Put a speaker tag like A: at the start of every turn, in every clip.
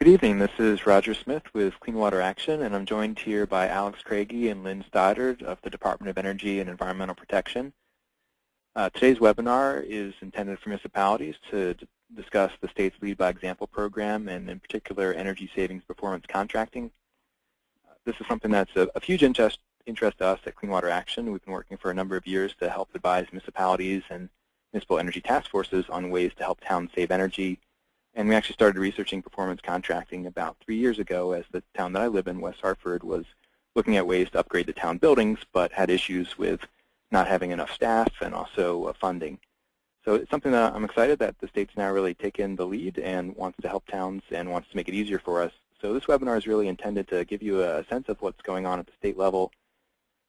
A: Good evening. This is Roger Smith with Clean Water Action, and I'm joined here by Alex Kragie and Lynn Stoddard of the Department of Energy and Environmental Protection. Today's webinar is intended for municipalities to discuss the state's Lead by Example program, and in particular, energy savings performance contracting. This is something that's of huge interest to us at Clean Water Action. We've been working for a number of years to help advise municipalities and municipal energy task forces on ways to help towns save energy. And we actually started researching performance contracting about 3 years ago, as the town that I live in, West Hartford, was looking at ways to upgrade the town buildings, but had issues with not having enough staff and also funding. So it's something that I'm excited that the state's now really taken the lead and wants to help towns and wants to make it easier for us. So this webinar is really intended to give you a sense of what's going on at the state level.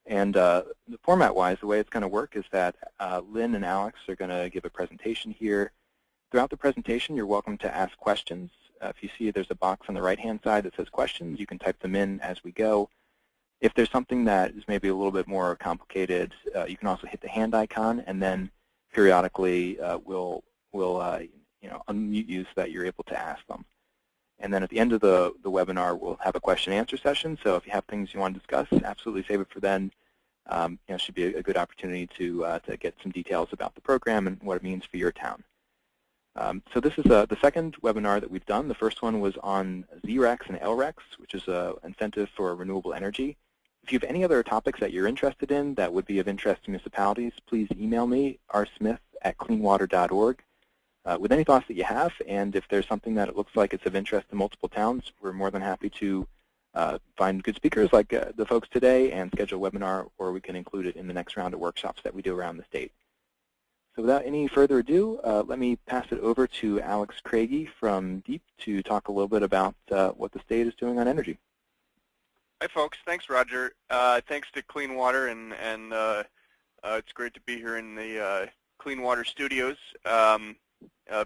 A: And the format-wise, the way it's going to work is that Lynn and Alex are going to give a presentation here. Throughout the presentation, you're welcome to ask questions. If you see there's a box on the right-hand side that says questions, you can type them in as we go. If there's something that is maybe a little bit more complicated, you can also hit the hand icon, and then periodically we'll unmute you so that you're able to ask them. And then at the end of the webinar, we'll have a question and answer session. So if you have things you want to discuss, absolutely save it for then. It should be a good opportunity to get some details about the program and what it means for your town. So this is the second webinar that we've done. The first one was on ZRECs and LRECs, which is an incentive for renewable energy. If you have any other topics that you're interested in that would be of interest to municipalities, please email me, rsmith@cleanwater.org, with any thoughts that you have. And if there's something that it looks like it's of interest to multiple towns, we're more than happy to find good speakers like the folks today and schedule a webinar, or we can include it in the next round of workshops that we do around the state. So without any further ado, let me pass it over to Alex Kragie from DEEP to talk a little bit about what the state is doing on energy.
B: Hi, folks. Thanks, Roger. Thanks to Clean Water, and it's great to be here in the Clean Water studios,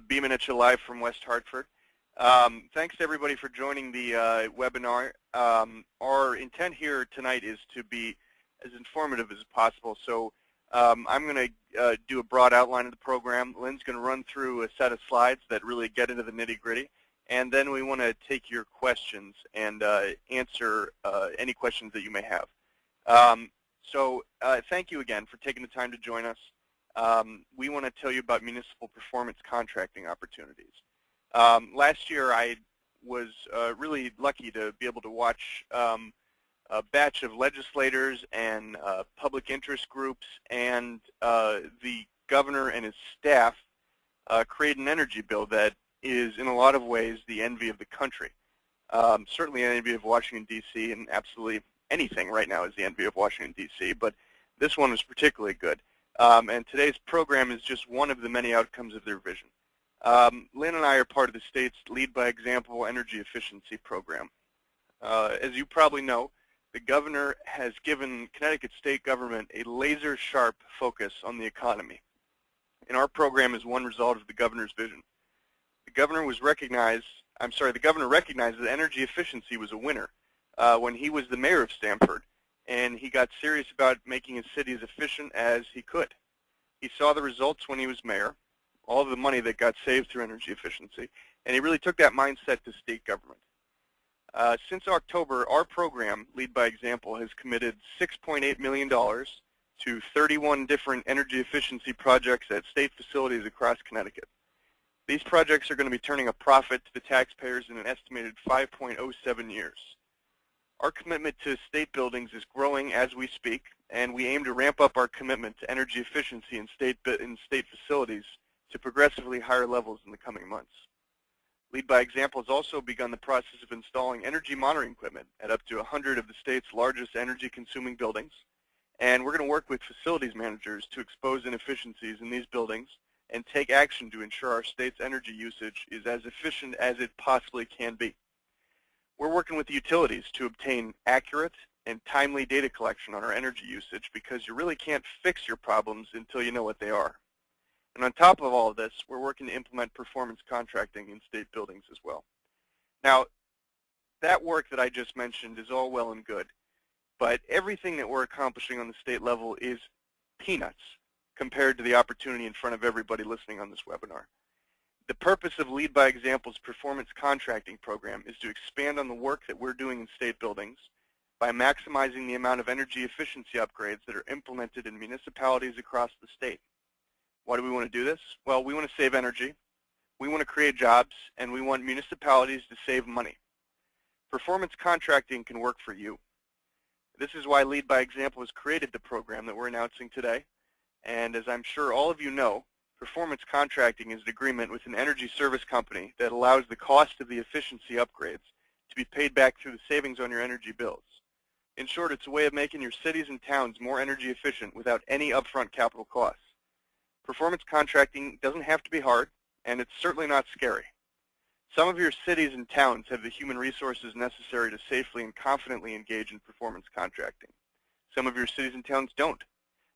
B: beaming at you live from West Hartford. Thanks to everybody for joining the webinar. Our intent here tonight is to be as informative as possible. So I'm going to do a broad outline of the program. Lynn's going to run through a set of slides that really get into the nitty-gritty. And then we want to take your questions and answer any questions that you may have. So thank you again for taking the time to join us. We want to tell you about municipal performance contracting opportunities. Last year I was really lucky to be able to watch a batch of legislators and public interest groups and the governor and his staff create an energy bill that is in a lot of ways the envy of the country. Certainly an envy of Washington, D.C., and absolutely anything right now is the envy of Washington, D.C., but this one was particularly good. And today's program is just one of the many outcomes of their vision. Lynn and I are part of the state's Lead by Example energy efficiency program. As you probably know, the governor has given Connecticut state government a laser-sharp focus on the economy. And our program is one result of the governor's vision. The governor recognized that energy efficiency was a winner when he was the mayor of Stamford, and he got serious about making his city as efficient as he could. He saw the results when he was mayor, all of the money that got saved through energy efficiency, and he really took that mindset to state government. Since October, our program, Lead by Example, has committed $6.8 million to 31 different energy efficiency projects at state facilities across Connecticut. These projects are going to be turning a profit to the taxpayers in an estimated 5.07 years. Our commitment to state buildings is growing as we speak, and we aim to ramp up our commitment to energy efficiency in state facilities to progressively higher levels in the coming months. Lead by Example has also begun the process of installing energy monitoring equipment at up to 100 of the state's largest energy-consuming buildings, and we're going to work with facilities managers to expose inefficiencies in these buildings and take action to ensure our state's energy usage is as efficient as it possibly can be. We're working with the utilities to obtain accurate and timely data collection on our energy usage, because you really can't fix your problems until you know what they are. And on top of all of this, we're working to implement performance contracting in state buildings as well. Now, that work that I just mentioned is all well and good, but everything that we're accomplishing on the state level is peanuts compared to the opportunity in front of everybody listening on this webinar. The purpose of Lead by Example's performance contracting program is to expand on the work that we're doing in state buildings by maximizing the amount of energy efficiency upgrades that are implemented in municipalities across the state. Why do we want to do this? Well, we want to save energy, we want to create jobs, and we want municipalities to save money. Performance contracting can work for you. This is why Lead by Example has created the program that we're announcing today. And as I'm sure all of you know, performance contracting is an agreement with an energy service company that allows the cost of the efficiency upgrades to be paid back through the savings on your energy bills. In short, it's a way of making your cities and towns more energy efficient without any upfront capital costs. Performance contracting doesn't have to be hard, and it's certainly not scary. Some of your cities and towns have the human resources necessary to safely and confidently engage in performance contracting. Some of your cities and towns don't.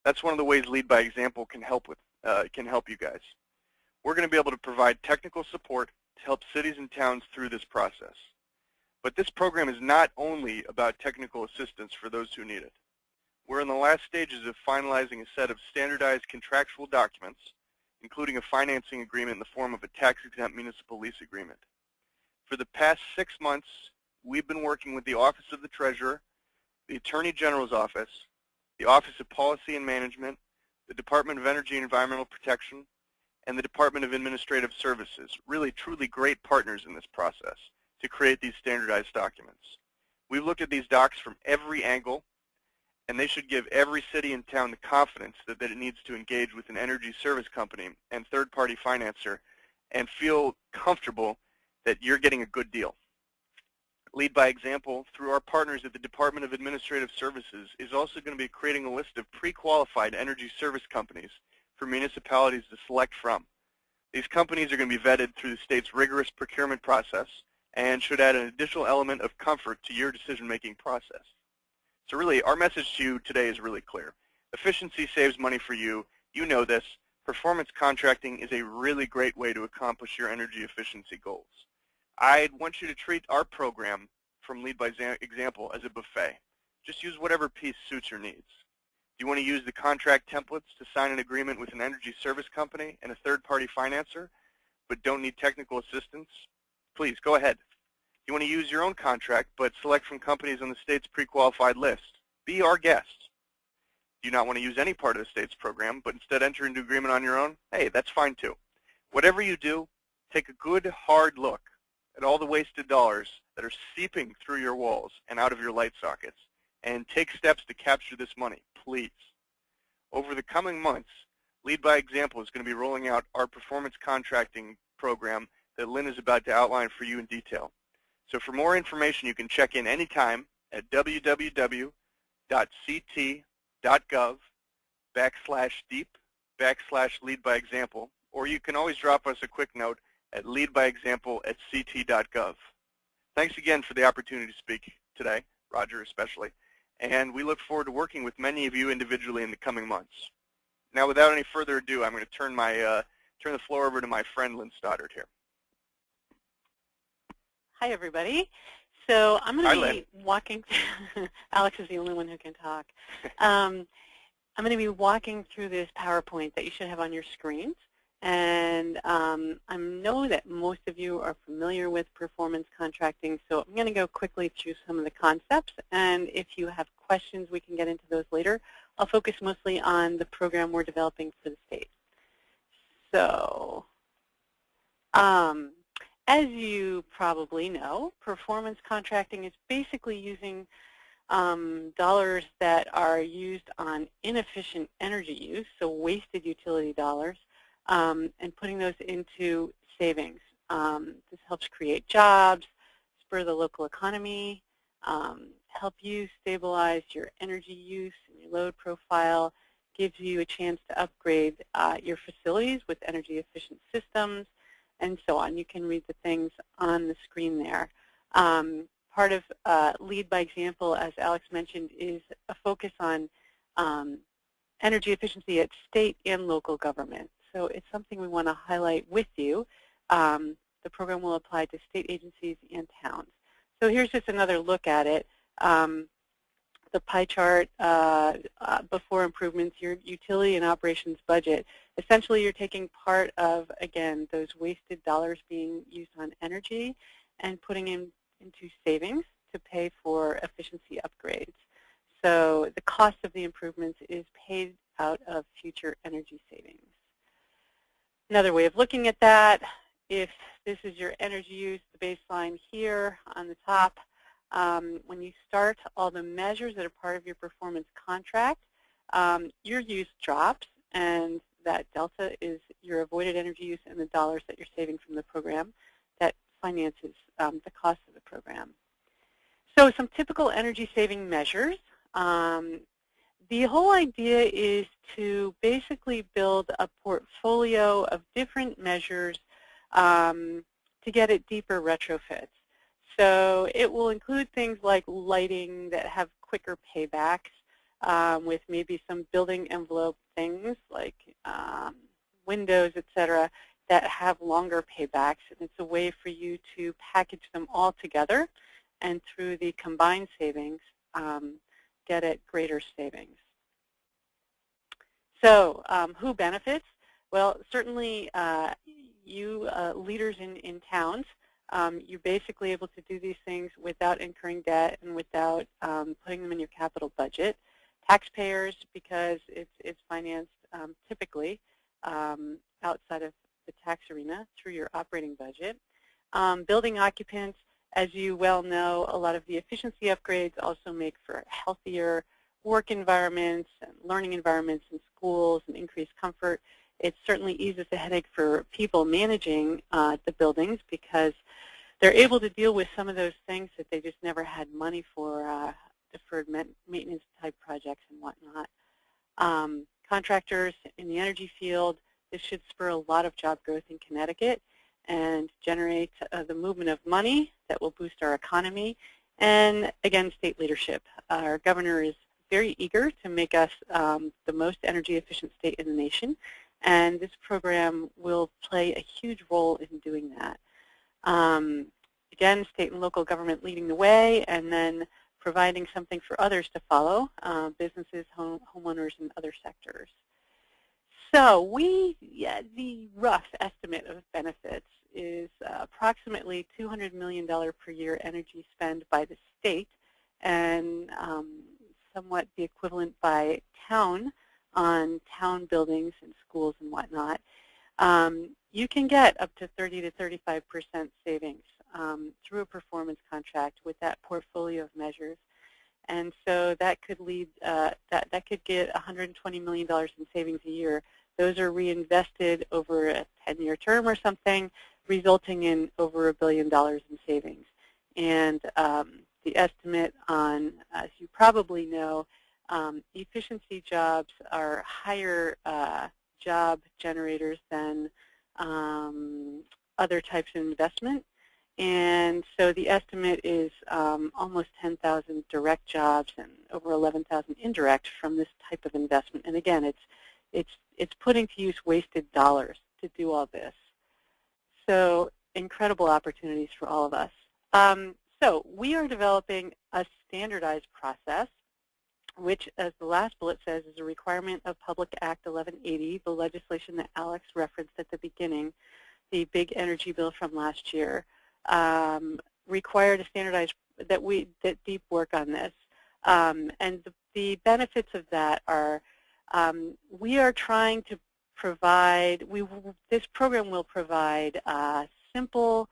B: That's one of the ways Lead by Example can help you guys. We're going to be able to provide technical support to help cities and towns through this process. But this program is not only about technical assistance for those who need it. We're in the last stages of finalizing a set of standardized contractual documents, including a financing agreement in the form of a tax-exempt municipal lease agreement. For the past 6 months, we've been working with the Office of the Treasurer, the Attorney General's Office, the Office of Policy and Management, the Department of Energy and Environmental Protection, and the Department of Administrative Services, really truly great partners in this process, to create these standardized documents. We've looked at these docs from every angle, and they should give every city and town the confidence that it needs to engage with an energy service company and third-party financer and feel comfortable that you're getting a good deal. Lead by Example, through our partners at the Department of Administrative Services, is also going to be creating a list of pre-qualified energy service companies for municipalities to select from. These companies are going to be vetted through the state's rigorous procurement process and should add an additional element of comfort to your decision-making process. So really, our message to you today is really clear. Efficiency saves money for you. You know this. Performance contracting is a really great way to accomplish your energy efficiency goals. I want you to treat our program from Lead by Example as a buffet. Just use whatever piece suits your needs. Do you want to use the contract templates to sign an agreement with an energy service company and a third-party financer, but don't need technical assistance? Please, go ahead. Do you want to use your own contract, but select from companies on the state's pre-qualified list? Be our guest. Do you not want to use any part of the state's program, but instead enter into agreement on your own? Hey, that's fine too. Whatever you do, take a good, hard look at all the wasted dollars that are seeping through your walls and out of your light sockets, and take steps to capture this money, please. Over the coming months, Lead by Example is going to be rolling out our performance contracting program that Lynn is about to outline for you in detail. So for more information, you can check in anytime at www.ct.gov/deep/Lead by Example, or you can always drop us a quick note at leadbyexample@ct.gov. Thanks again for the opportunity to speak today, Roger especially, and we look forward to working with many of you individually in the coming months. Now, without any further ado, I'm going to turn the floor over to my friend Lynn Stoddard here.
C: Hi, everybody. So I'm going to be walking. Alex is the only one who can talk. I'm going to be walking through this PowerPoint that you should have on your screens. And I know that most of you are familiar with performance contracting, so I'm going to go quickly through some of the concepts. And if you have questions, we can get into those later. I'll focus mostly on the program we're developing for the state. So as you probably know, performance contracting is basically using dollars that are used on inefficient energy use, so wasted utility dollars, and putting those into savings. This helps create jobs, spur the local economy, help you stabilize your energy use and your load profile, gives you a chance to upgrade your facilities with energy efficient systems, and so on. You can read the things on the screen there. Part of Lead by Example, as Alex mentioned, is a focus on energy efficiency at state and local government. So it's something we want to highlight with you. The program will apply to state agencies and towns. So here's just another look at it. the pie chart before improvements, your utility and operations budget. Essentially, you're taking part of, again, those wasted dollars being used on energy and putting them into savings to pay for efficiency upgrades. So the cost of the improvements is paid out of future energy savings. Another way of looking at that, if this is your energy use, the baseline here on the top, when you start all the measures that are part of your performance contract, your use drops, and that delta is your avoided energy use and the dollars that you're saving from the program that finances the cost of the program. So some typical energy saving measures. The whole idea is to basically build a portfolio of different measures to get at deeper retrofits. So it will include things like lighting that have quicker paybacks with maybe some building envelope things like windows, etc., that have longer paybacks. And it's a way for you to package them all together and through the combined savings get at greater savings. So who benefits? Well, certainly you leaders in towns. You're basically able to do these things without incurring debt and without putting them in your capital budget. Taxpayers, because it's financed typically outside of the tax arena through your operating budget. Building occupants, as you well know, a lot of the efficiency upgrades also make for healthier work environments and learning environments in schools and increased comfort. It certainly eases the headache for people managing the buildings because they're able to deal with some of those things that they just never had money for, deferred maintenance type projects and whatnot. Contractors in the energy field, this should spur a lot of job growth in Connecticut and generate the movement of money that will boost our economy. And again, state leadership. Our governor is very eager to make us the most energy efficient state in the nation, and this program will play a huge role in doing that. Again, state and local government leading the way, and then providing something for others to follow, businesses, homeowners, and other sectors. So the rough estimate of benefits is approximately $200 million per year energy spend by the state, and somewhat the equivalent by town on town buildings and schools and whatnot. You can get up to 30 to 35% savings through a performance contract with that portfolio of measures. And so that could lead, that could get $120 million in savings a year. Those are reinvested over a 10-year term or something, resulting in over $1 billion in savings. And the estimate on, as you probably know, efficiency jobs are higher job generators than other types of investment. And so the estimate is almost 10,000 direct jobs and over 11,000 indirect from this type of investment. And again, it's putting to use wasted dollars to do all this. So incredible opportunities for all of us. So we are developing a standardized process, which, as the last bullet says, is a requirement of Public Act 1180, the legislation that Alex referenced at the beginning, the big energy bill from last year, required a standardized, that deep work on this. And the benefits of that are, we are trying to provide, this program will provide simple,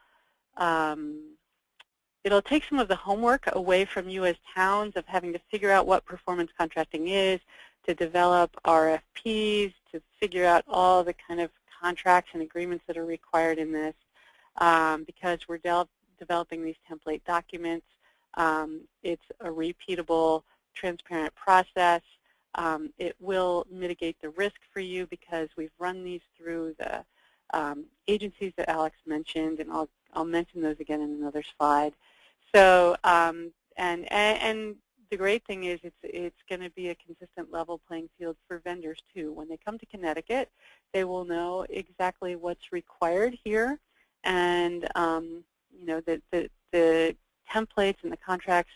C: it'll take some of the homework away from you as towns of having to figure out what performance contracting is, to develop RFPs, to figure out all the kind of contracts and agreements that are required in this, because we're developing these template documents. It's a repeatable, transparent process. It will mitigate the risk for you because we've run these through the agencies that Alex mentioned, and I'll mention those again in another slide. So, and the great thing is it's going to be a consistent level playing field for vendors too. When they come to Connecticut, they will know exactly what's required here, and you know, the templates and the contracts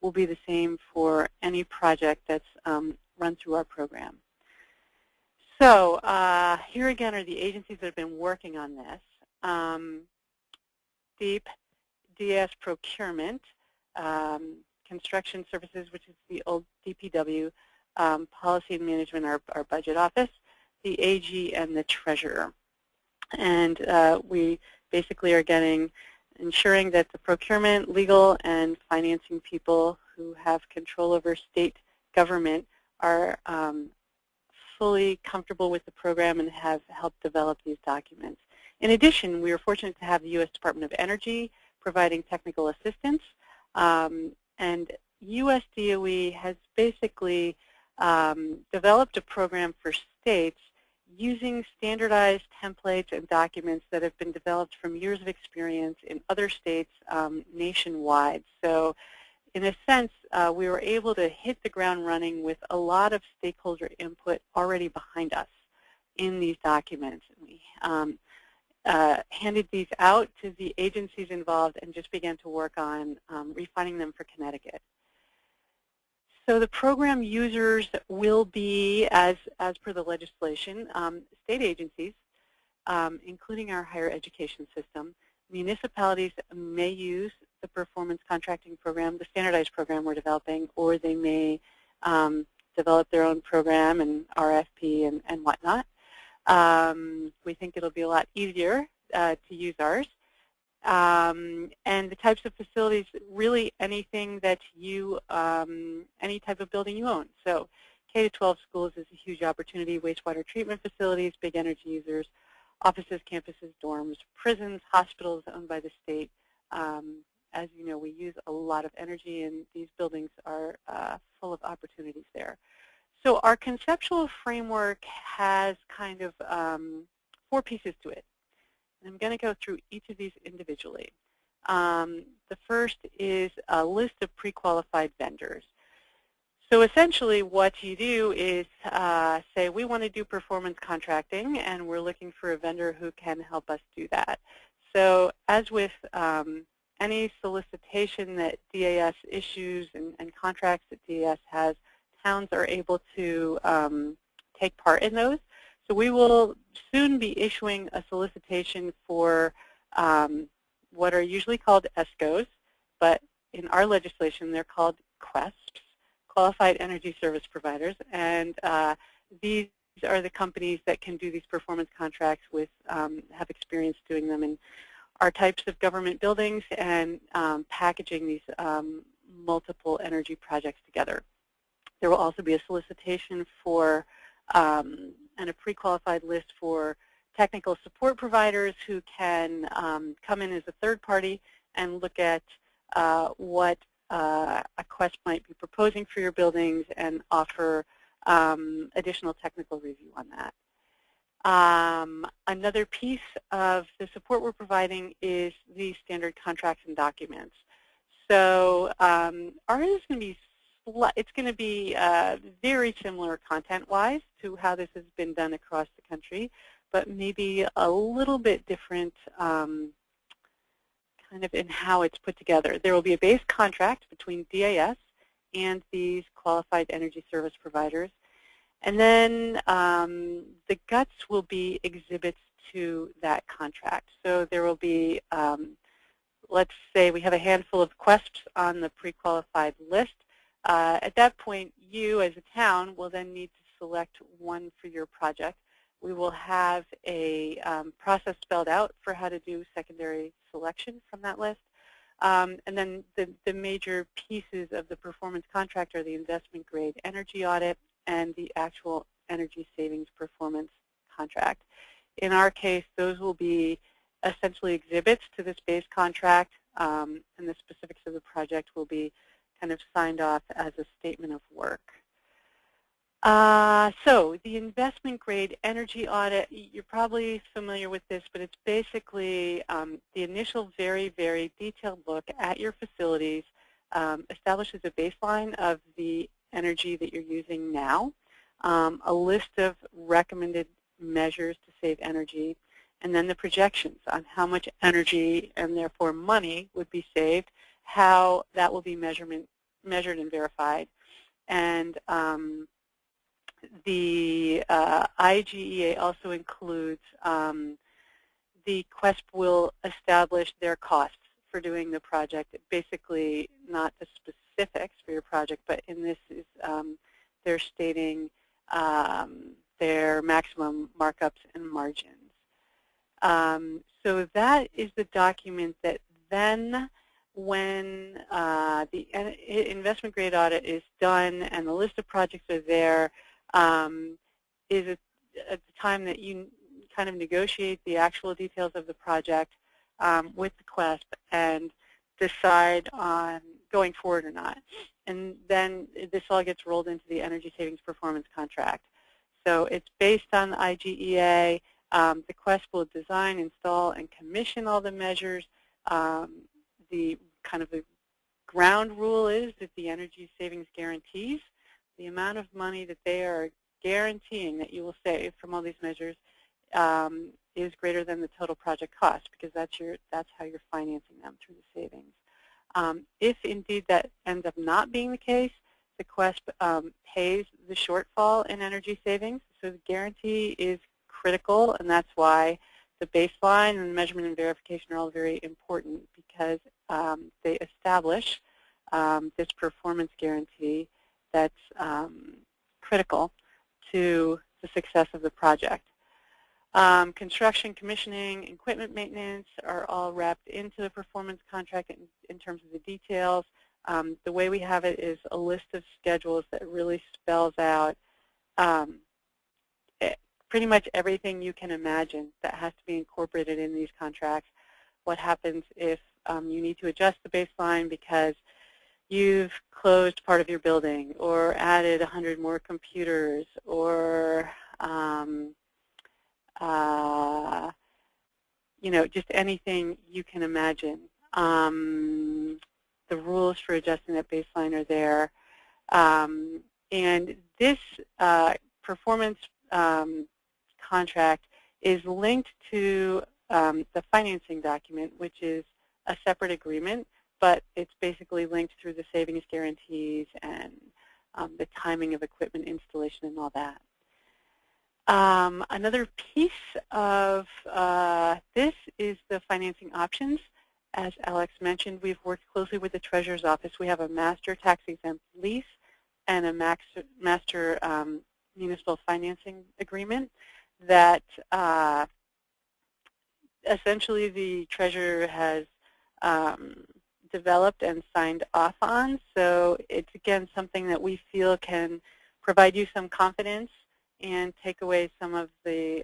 C: will be the same for any project that's run through our program. So here again are the agencies that have been working on this. DEEP, DES Procurement, Construction Services, which is the old DPW, Policy and Management, our budget office, the AG, and the Treasurer. And we basically are ensuring that the procurement, legal, and financing people who have control over state government are fully comfortable with the program and have helped develop these documents. In addition, we are fortunate to have the U.S. Department of Energy providing technical assistance, and U.S. DOE has basically developed a program for states using standardized templates and documents that have been developed from years of experience in other states nationwide. So in a sense, we were able to hit the ground running with a lot of stakeholder input already behind us in these documents. We handed these out to the agencies involved and just began to work on refining them for Connecticut. So the program users will be, as per the legislation, state agencies, including our higher education system. Municipalities may use the performance contracting program, the standardized program we're developing, or they may develop their own program and RFP and whatnot. We think it'll be a lot easier to use ours. And the types of facilities, really anything that you, any type of building you own. So K-12 schools is a huge opportunity, wastewater treatment facilities, big energy users, offices, campuses, dorms, prisons, hospitals owned by the state. As you know, we use a lot of energy, and these buildings are full of opportunities there. So our conceptual framework has kind of 4 pieces to it. And I'm going to go through each of these individually. The first is a list of pre-qualified vendors. So essentially what you do is say we want to do performance contracting, and we're looking for a vendor who can help us do that. So as with any solicitation that DAS issues and contracts that DAS has, towns are able to take part in those. So we will soon be issuing a solicitation for what are usually called ESCOs, but in our legislation they're called QESPs, Qualified Energy Service Providers, and these are the companies that can do these performance contracts with, have experience doing them in our types of government buildings and packaging these multiple energy projects together. There will also be a solicitation for and a pre-qualified list for technical support providers who can come in as a third party and look at what a QESP might be proposing for your buildings and offer additional technical review on that. Another piece of the support we're providing is the standard contracts and documents. So ours is going to be very similar content-wise to how this has been done across the country, but maybe a little bit different kind of in how it's put together. There will be a base contract between DAS and these qualified energy service providers, and then the guts will be exhibits to that contract. So there will be, let's say we have a handful of QESPs on the pre-qualified list. At that point, you as a town will then need to select one for your project. We will have a process spelled out for how to do secondary selection from that list. And then the major pieces of the performance contract are the investment grade energy audit and the actual energy savings performance contract. In our case, those will be essentially exhibits to this base contract, and the specifics of the project will be kind of signed off as a statement of work. So the investment grade energy audit, you're probably familiar with this, but it's basically the initial very, very detailed look at your facilities, establishes a baseline of the energy that you're using now, a list of recommended measures to save energy, and then the projections on how much energy and therefore money would be saved, how that will be measured measured and verified. And the IGEA also includes the QESP will establish their costs for doing the project. Basically, not the specifics for your project, but in this is they're stating their maximum markups and margins. So that is the document that then, when the investment grade audit is done and the list of projects are there, is at the time that you kind of negotiate the actual details of the project with the QESP and decide on going forward or not. And then this all gets rolled into the energy savings performance contract. So it's based on the IGEA. The QESP will design, install, and commission all the measures. The kind of the ground rule is that the energy savings guarantees, the amount of money that they are guaranteeing that you will save from all these measures is greater than the total project cost, because that's how you're financing them, through the savings. If indeed that ends up not being the case, the QESP pays the shortfall in energy savings. So the guarantee is critical, and that's why the baseline and the measurement and verification are all very important, because they establish this performance guarantee that's critical to the success of the project. Construction, commissioning, equipment maintenance are all wrapped into the performance contract in terms of the details. The way we have it is a list of schedules that really spells out pretty much everything you can imagine that has to be incorporated in these contracts. What happens if you need to adjust the baseline because you've closed part of your building or added 100 more computers, or just anything you can imagine. The rules for adjusting that baseline are there. And this performance contract is linked to the financing document, which is a separate agreement, but it's basically linked through the savings guarantees and the timing of equipment installation and all that. Another piece of this is the financing options. As Alex mentioned, we've worked closely with the Treasurer's Office. We have a master tax-exempt lease and a master municipal financing agreement that essentially the Treasurer has developed and signed off on. So it's, again, something that we feel can provide you some confidence and take away some of the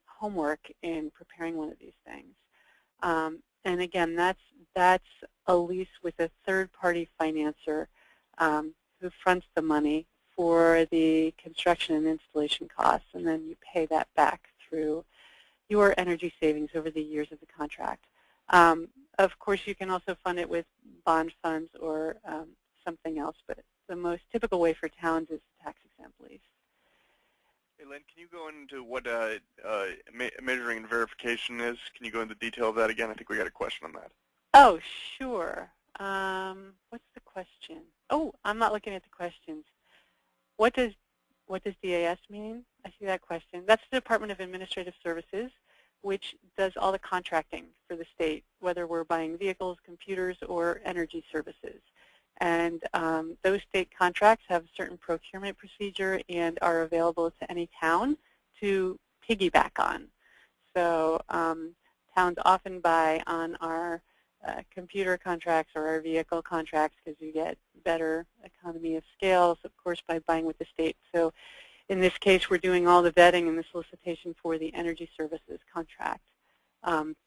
C: homework in preparing one of these things. And again, that's a lease with a third-party financer who fronts the money for the construction and installation costs, and then you pay that back through your energy savings over the years of the contract. Of course, you can also fund it with bond funds or something else, but the most typical way for towns is tax-exempt lease.
B: Hey, Lynn, can you go into what measuring and verification is? Can you go into detail of that again? I think we got a question on that.
C: Oh, sure. What's the question? Oh, I'm not looking at the questions. What does DAS mean? I see that question. That's the Department of Administrative Services, which does all the contracting for the state, whether we're buying vehicles, computers, or energy services. And those state contracts have a certain procurement procedure and are available to any town to piggyback on. So towns often buy on our computer contracts or our vehicle contracts because you get better economy of scale, of course, by buying with the state. So in this case, we're doing all the vetting and the solicitation for the energy services contract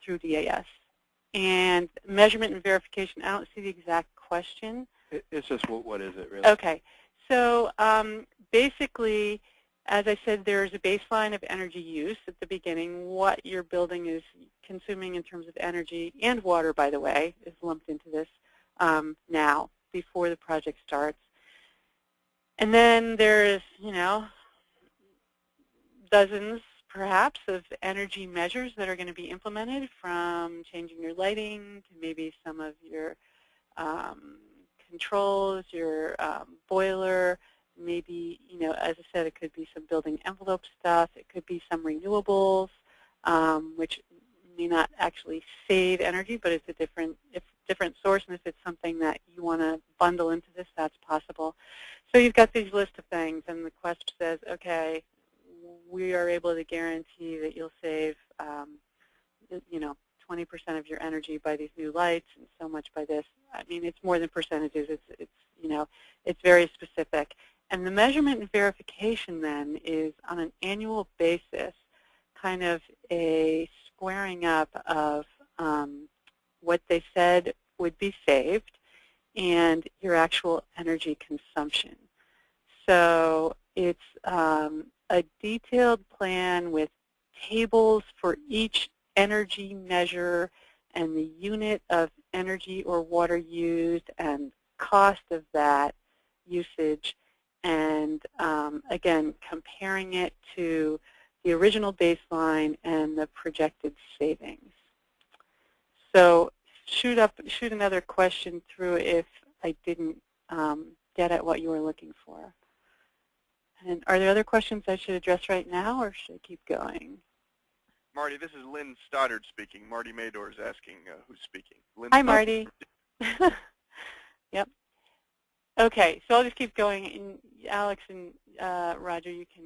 C: through DAS. And measurement and verification, I don't see the exact question.
A: It's just what is it, really?
C: Okay. So basically, as I said, there's a baseline of energy use at the beginning. What your building is consuming in terms of energy and water, by the way, is lumped into this now, before the project starts. And then there's, dozens, perhaps, of energy measures that are going to be implemented, from changing your lighting to maybe some of your controls, your boiler, maybe, as I said, it could be some building envelope stuff. It could be some renewables, which may not actually save energy, but it's a different source. And if it's something that you want to bundle into this, that's possible. So you've got these list of things, and the QUESP says, okay, we are able to guarantee that you'll save, 20% of your energy by these new lights, and so much by this. I mean, it's more than percentages. It's very specific. And the measurement and verification then is on an annual basis, kind of a squaring up of what they said would be saved and your actual energy consumption. So it's a detailed plan with tables for each energy measure and the unit of energy or water used and cost of that usage, and again, comparing it to the original baseline and the projected savings. So shoot another question through if I didn't get at what you were looking for. And are there other questions I should address right now, or should I keep going?
B: Marty, this is Lynn Stoddard speaking. Marty Mador is asking who's speaking. Lynn
C: Hi,
B: Stoddard.
C: Marty. Yep. Okay, so I'll just keep going. And Alex and Roger, you can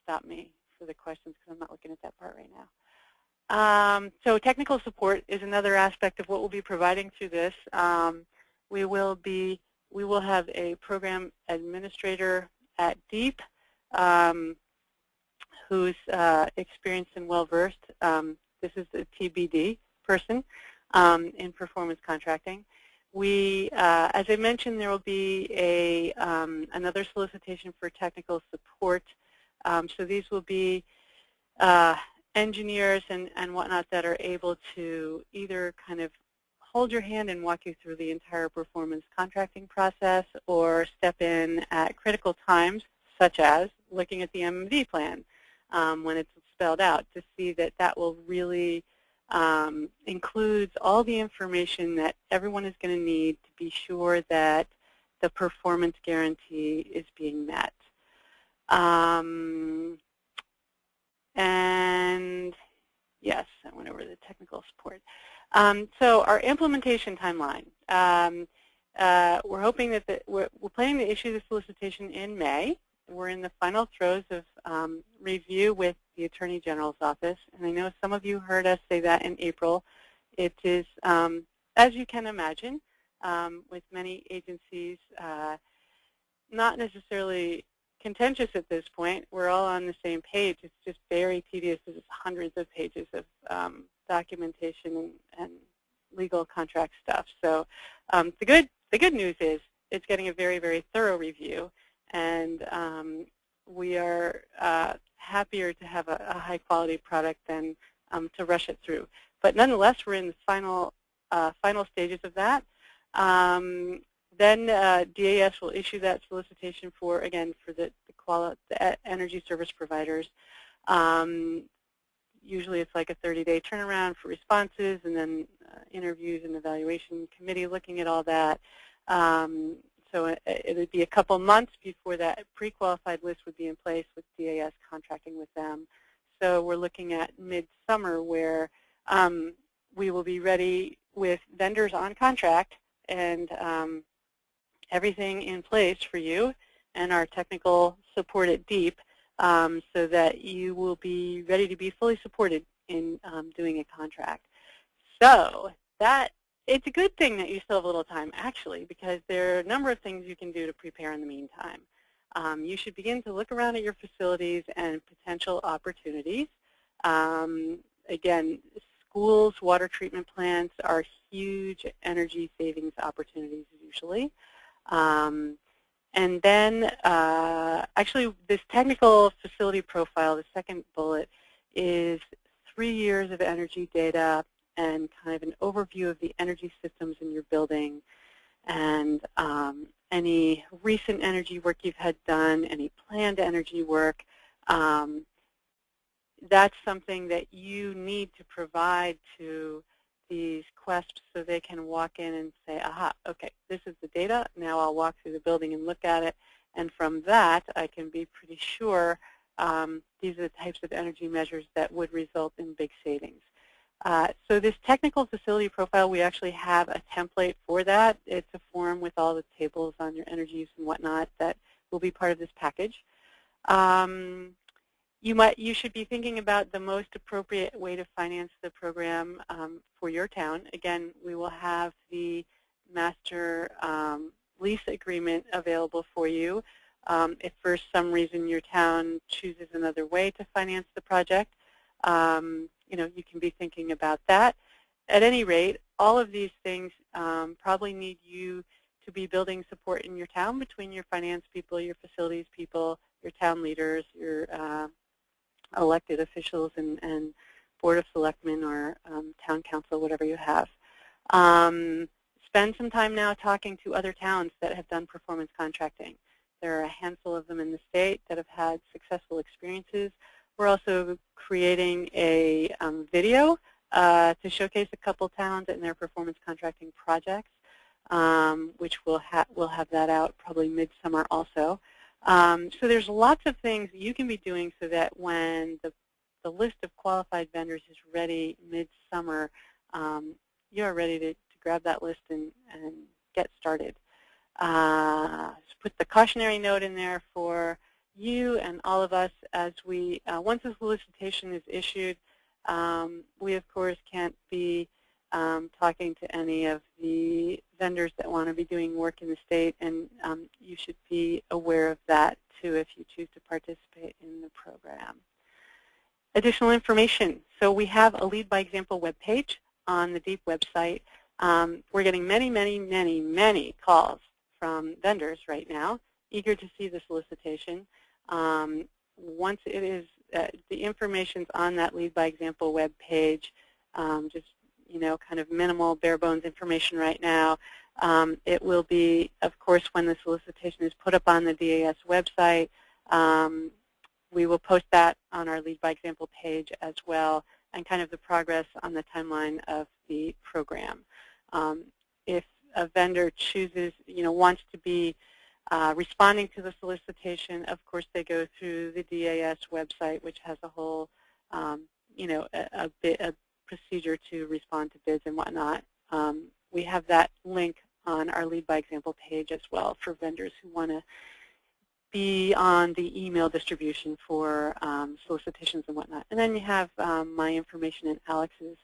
C: stop me for the questions because I'm not looking at that part right now. So technical support is another aspect of what we'll be providing through this. We will have a program administrator at DEEP who's experienced and well-versed. This is a TBD person in performance contracting. As I mentioned, there will be another solicitation for technical support. So these will be engineers and whatnot that are able to either kind of hold your hand and walk you through the entire performance contracting process, or step in at critical times, such as looking at the MMD plan when it's spelled out, to see that that will really includes all the information that everyone is going to need to be sure that the performance guarantee is being met. And yes, I went over the technical support. So our implementation timeline. We're hoping that we're planning to issue the solicitation in May. We're in the final throes of review with the Attorney General's office, and I know some of you heard us say that in April. It is, as you can imagine, with many agencies, not necessarily contentious at this point. We're all on the same page. It's just very tedious. There's hundreds of pages of documentation and legal contract stuff. So the good news is it's getting a very, very thorough review, and we are happier to have a high-quality product than to rush it through. But nonetheless, we're in the final stages of that. Then DAS will issue that solicitation for the energy service providers. Usually it's like a 30-day turnaround for responses, and then interviews and evaluation committee looking at all that. So it would be a couple months before that pre-qualified list would be in place with DAS contracting with them. So we're looking at mid-summer, where we will be ready with vendors on contract and everything in place for you and our technical support at DEEP, so that you will be ready to be fully supported in doing a contract. So it's a good thing that you still have a little time, actually, because there are a number of things you can do to prepare in the meantime. You should begin to look around at your facilities and potential opportunities. Again, schools, water treatment plants are huge energy savings opportunities usually. And then actually this technical facility profile, the second bullet, is 3 years of energy data and kind of an overview of the energy systems in your building, and any recent energy work you've had done, any planned energy work. That's something that you need to provide to these quests so they can walk in and say, aha, okay, this is the data. Now I'll walk through the building and look at it. And from that, I can be pretty sure these are the types of energy measures that would result in big savings. So this technical facility profile, we actually have a template for that. It's a form with all the tables on your energy use and whatnot that will be part of this package. You should be thinking about the most appropriate way to finance the program for your town. Again, we will have the master lease agreement available for you. If for some reason your town chooses another way to finance the project, you can be thinking about that. At any rate, all of these things probably need you to be building support in your town between your finance people, your facilities people, your town leaders, your elected officials and Board of Selectmen or Town Council, whatever you have. Spend some time now talking to other towns that have done performance contracting. There are a handful of them in the state that have had successful experiences. We're also creating a video to showcase a couple towns and their performance contracting projects, which we'll have that out probably midsummer also. So there's lots of things you can be doing so that when the list of qualified vendors is ready midsummer, you're ready to grab that list and get started. Put the cautionary note in there for you and all of us as we, once the solicitation is issued, we of course can't be talking to any of the vendors that want to be doing work in the state, and you should be aware of that too if you choose to participate in the program. Additional information. So we have a Lead by Example webpage on the DEEP website. We're getting many, many, many, many calls from vendors right now, eager to see the solicitation. Once it is, the information's on that Lead by Example webpage, just kind of minimal, bare bones information right now. It will be, of course, when the solicitation is put up on the DAS website. We will post that on our Lead by Example page as well, and kind of the progress on the timeline of the program. If a vendor chooses, wants to be responding to the solicitation, of course they go through the DAS website, which has a whole, a procedure to respond to bids and whatnot. We have that link on our Lead by Example page as well for vendors who want to be on the email distribution for solicitations and whatnot. And then you have my information and Alex's,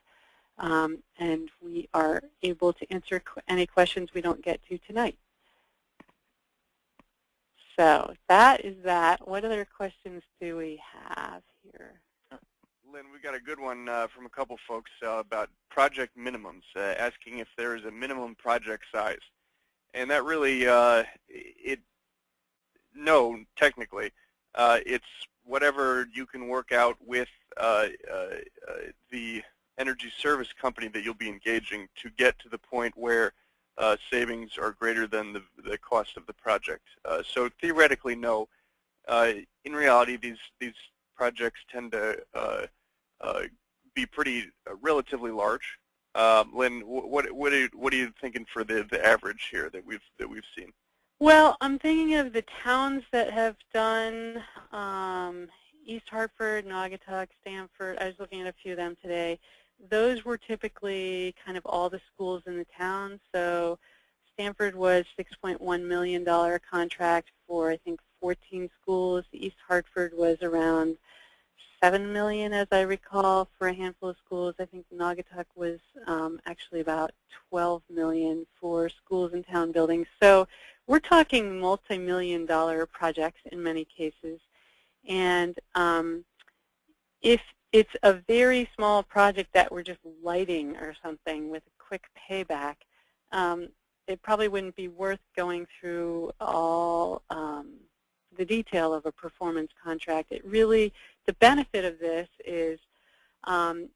C: and we are able to answer any questions we don't get to tonight. So that is that. What other questions do we have here?
B: Lynn, we got a good one from a couple folks about project minimums, asking if there is a minimum project size. And that really, no, technically. It's whatever you can work out with the energy service company that you'll be engaging to get to the point where savings are greater than the cost of the project. So theoretically, no. In reality, these projects tend to be pretty relatively large. Lynn, what are you thinking for the average here that we've seen?
C: Well, I'm thinking of the towns that have done East Hartford, Naugatuck, Stamford. I was looking at a few of them today. Those were typically kind of all the schools in the town. So Stamford was $6.1 million contract for, I think, 14 schools. East Hartford was around $7 million, as I recall, for a handful of schools. I think Naugatuck was actually about $12 million for schools and town buildings. So we're talking multi-million-dollar projects in many cases. And if it's a very small project that we're just lighting or something with a quick payback, it probably wouldn't be worth going through all the detail of a performance contract. It really, the benefit of this is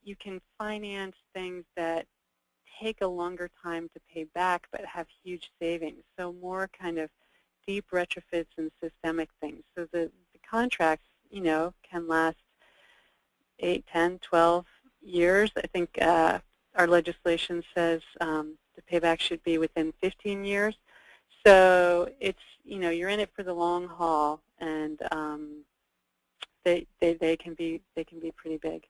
C: you can finance things that take a longer time to pay back but have huge savings. So more kind of deep retrofits and systemic things. So the contracts, can last 8, 10, 12 years. I think our legislation says the payback should be within 15 years. So it's, you're in it for the long haul, and they can be pretty big.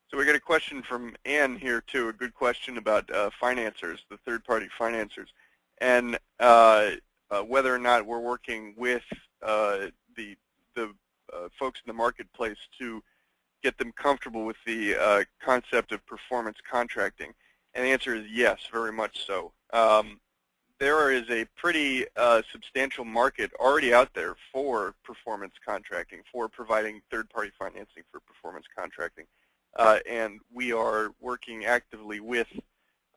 B: So we got a question from Ann here too, a good question about financiers, the third-party financiers, and whether or not we're working with the folks in the marketplace to get them comfortable with the concept of performance contracting. And the answer is yes, very much so. There is a pretty substantial market already out there for performance contracting, for providing third-party financing for performance contracting. And we are working actively with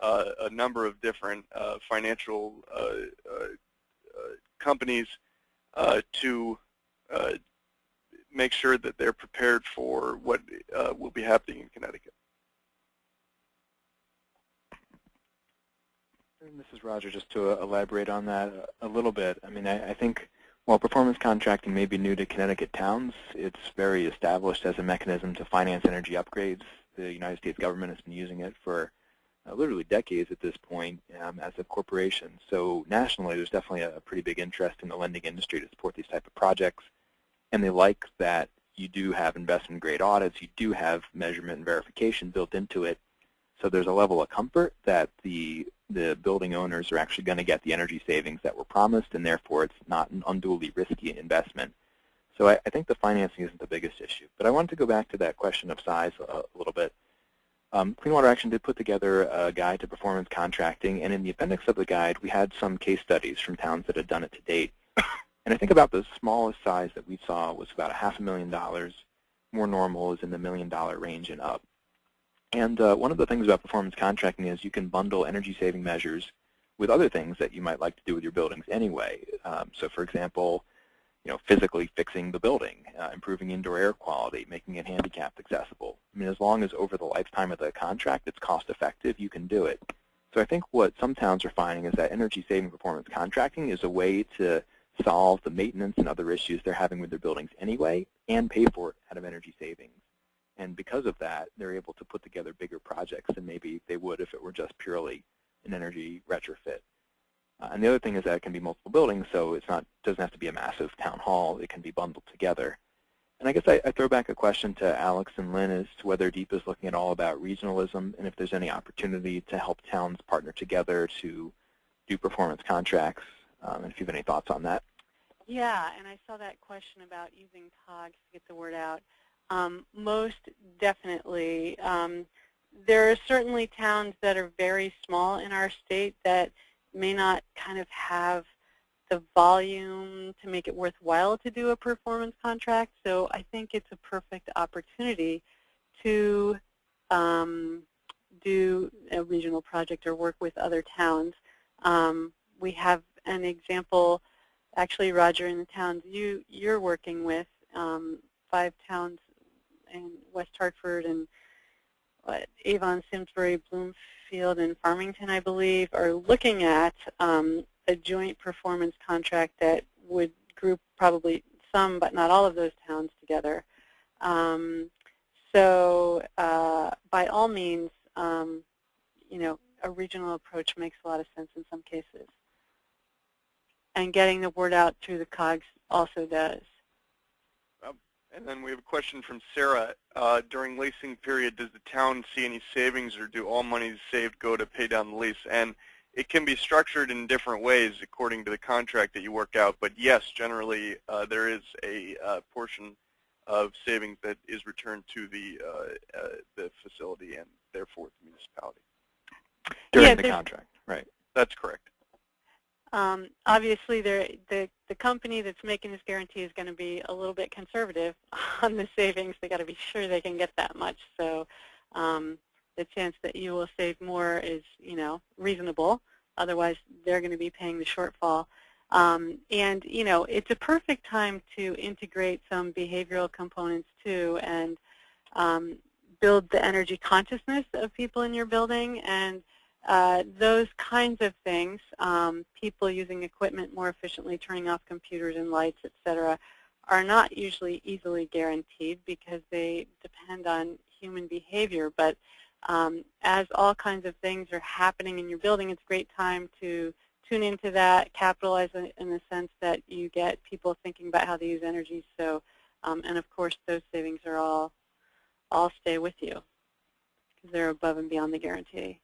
B: a number of different financial companies to make sure that they're prepared for what will be happening in Connecticut.
A: And this is Roger, just to elaborate on that a little bit. I mean, I think while performance contracting may be new to Connecticut towns, it's very established as a mechanism to finance energy upgrades. The United States government has been using it for literally decades at this point as a corporation. So nationally, there's definitely a pretty big interest in the lending industry to support these type of projects. And they like that you do have investment-grade audits, you do have measurement and verification built into it. So there's a level of comfort that the building owners are actually going to get the energy savings that were promised, and therefore it's not an unduly risky investment. So I think the financing isn't the biggest issue. But I wanted to go back to that question of size a little bit. Clean Water Action did put together a guide to performance contracting, and in the appendix of the guide, we had some case studies from towns that had done it to date. And I think about the smallest size that we saw was about $500,000. More normal is in the $1 million range and up. And one of the things about performance contracting is you can bundle energy-saving measures with other things that you might like to do with your buildings anyway. So, for example, physically fixing the building, improving indoor air quality, making it handicapped accessible. I mean, as long as over the lifetime of the contract it's cost-effective, you can do it. So I think what some towns are finding is that energy-saving performance contracting is a way to solve the maintenance and other issues they're having with their buildings anyway and pay for it out of energy savings. And because of that, they're able to put together bigger projects than maybe they would if it were just purely an energy retrofit. And the other thing is that it can be multiple buildings, so it doesn't have to be a massive town hall. It can be bundled together. And I guess I throw back a question to Alex and Lynn as to whether DEEP is looking at all about regionalism and if there's any opportunity to help towns partner together to do performance contracts, and if you have any thoughts on that.
C: Yeah, and I saw that question about using COGS to get the word out. Most definitely. There are certainly towns that are very small in our state that may not kind of have the volume to make it worthwhile to do a performance contract. So I think it's a perfect opportunity to do a regional project or work with other towns. We have an example, actually, Roger, in the towns you're working with, 5 towns in West Hartford and Avon, Simsbury, Bloomfield, and Farmington, I believe, are looking at a joint performance contract that would group probably some, but not all of those towns together. So by all means, a regional approach makes a lot of sense in some cases. And getting the word out through the COGS also does.
B: And then we have a question from Sarah. During leasing period, does the town see any savings, or do all monies saved go to pay down the lease? And it can be structured in different ways according to the contract that you work out. But yes, generally there is a portion of savings that is returned to the facility and therefore the municipality.
A: During the contract, right?
B: That's correct.
C: Obviously, the company that's making this guarantee is going to be a little bit conservative on the savings. They got to be sure they can get that much. So the chance that you will save more is, reasonable. Otherwise, they're going to be paying the shortfall. And it's a perfect time to integrate some behavioral components too, and build the energy consciousness of people in your building. And those kinds of things, people using equipment more efficiently, turning off computers and lights, etc., are not usually easily guaranteed because they depend on human behavior. But As all kinds of things are happening in your building, it's a great time to tune into that, capitalize in the sense that you get people thinking about how they use energy. So, and of course, those savings are all stay with you because they're above and beyond the guarantee.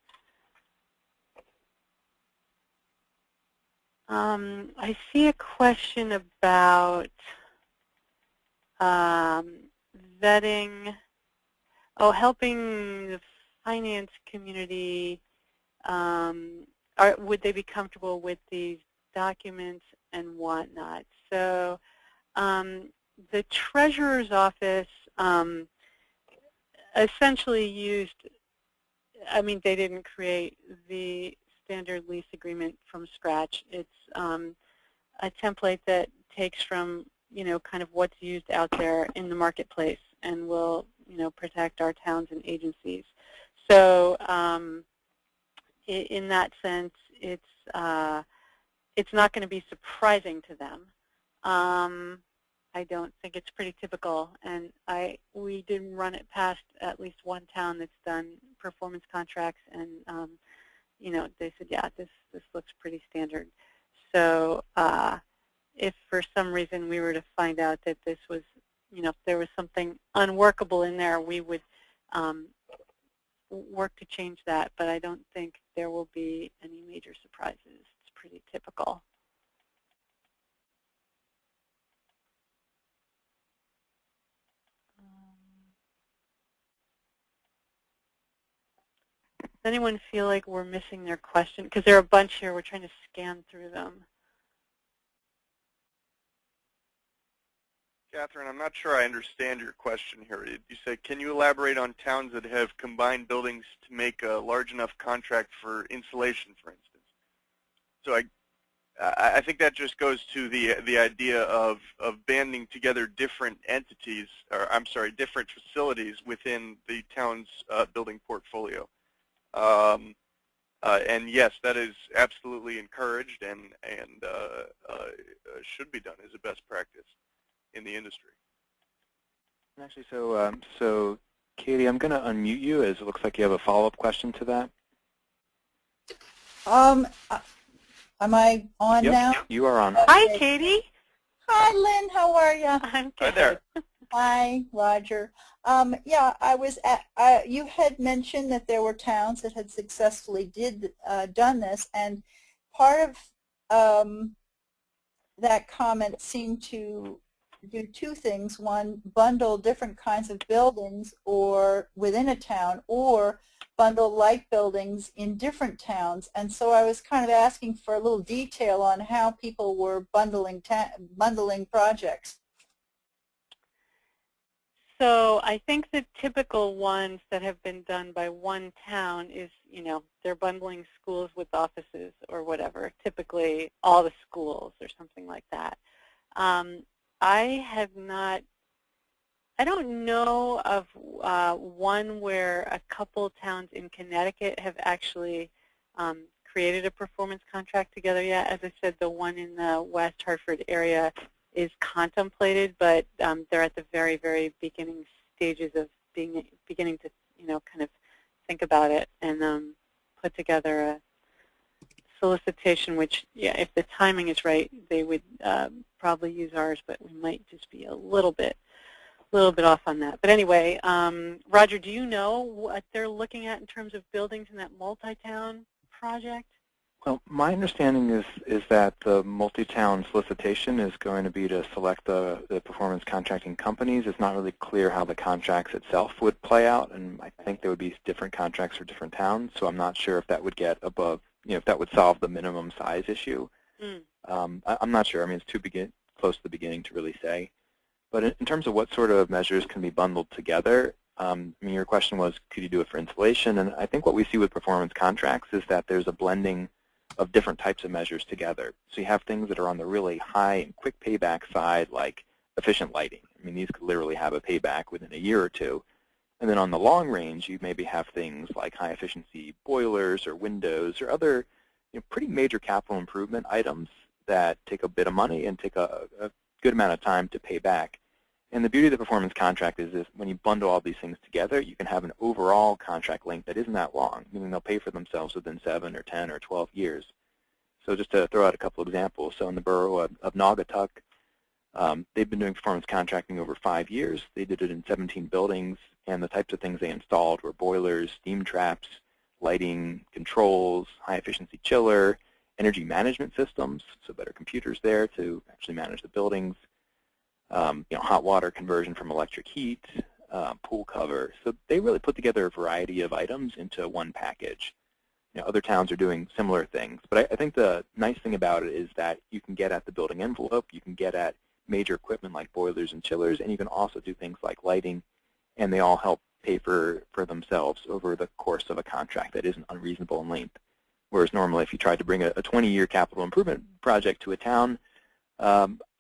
C: I see a question about vetting, helping the finance community. Would they be comfortable with these documents and whatnot? So the treasurer's office essentially used, I mean, they didn't create the standard lease agreement from scratch. It's a template that takes from, kind of what's used out there in the marketplace and will, protect our towns and agencies. So in that sense, it's not going to be surprising to them. I don't think it's pretty typical, and we did run it past at least one town that's done performance contracts, and they said, yeah, this looks pretty standard. So if for some reason we were to find out that this was, if there was something unworkable in there, we would work to change that, but I don't think there will be any major surprises. It's pretty typical. Does anyone feel like we're missing their question? Because there are a bunch here. We're trying to scan through them.
B: Catherine, I'm not sure I understand your question here. You said, can you elaborate on towns that have combined buildings to make a large enough contract for insulation, for instance? So I think that just goes to the idea of banding together different entities, or I'm sorry, different facilities within the town's building portfolio. And yes, that is absolutely encouraged and should be done as a best practice in the industry.
A: Actually, so Katie, I'm going to unmute you as it looks like you have a follow-up question to that.
D: Am I on now?
A: Yep, you are on.
C: Hi, Katie.
D: Hi, Lynn. How are you?
C: I'm good.
B: Hi there.
D: Hi, Roger. Yeah, I was at, you had mentioned that there were towns that had successfully done this, and part of that comment seemed to do two things. One, bundle different kinds of buildings or within a town, or bundle like buildings in different towns. And so I was kind of asking for a little detail on how people were bundling projects.
C: So I think the typical ones that have been done by one town is, they're bundling schools with offices or whatever, typically all the schools or something like that. I don't know of one where a couple towns in Connecticut have actually created a performance contract together yet. As I said, the one in the West Hartford area is contemplated, but they're at the very, very beginning stages of beginning to, kind of think about it and put together a solicitation, which, yeah, if the timing is right, they would probably use ours, but we might just be a little bit off on that. But anyway, Roger, do you know what they're looking at in terms of buildings in that multi-town project?
A: Well, my understanding is that the multi-town solicitation is going to be to select the performance contracting companies. It's not really clear how the contracts itself would play out, and I think there would be different contracts for different towns, so I'm not sure if that would get above, if that would solve the minimum size issue. I'm not sure. I mean, it's too close to the beginning to really say. But in terms of what sort of measures can be bundled together, I mean, your question was, could you do it for insulation? And I think what we see with performance contracts is that there's a blending of different types of measures together. So you have things that are on the really high and quick payback side, like efficient lighting. I mean, these could literally have a payback within a year or two. And then on the long range, you maybe have things like high efficiency boilers or windows or other pretty major capital improvement items that take a bit of money and take a good amount of time to pay back. And the beauty of the performance contract is when you bundle all these things together, you can have an overall contract length that isn't that long, meaning they'll pay for themselves within 7 or 10 or 12 years. So just to throw out a couple of examples, so in the borough of Naugatuck, they've been doing performance contracting over 5 years. They did it in 17 buildings, and the types of things they installed were boilers, steam traps, lighting, controls, high-efficiency chiller, energy management systems, so better computers there to actually manage the buildings, hot water conversion from electric heat, pool cover. So they really put together a variety of items into one package. Other towns are doing similar things. But I think the nice thing about it is that you can get at the building envelope, you can get at major equipment like boilers and chillers, and you can also do things like lighting, and they all help pay for themselves over the course of a contract that isn't unreasonable in length. Whereas normally if you tried to bring a 20-year capital improvement project to a town,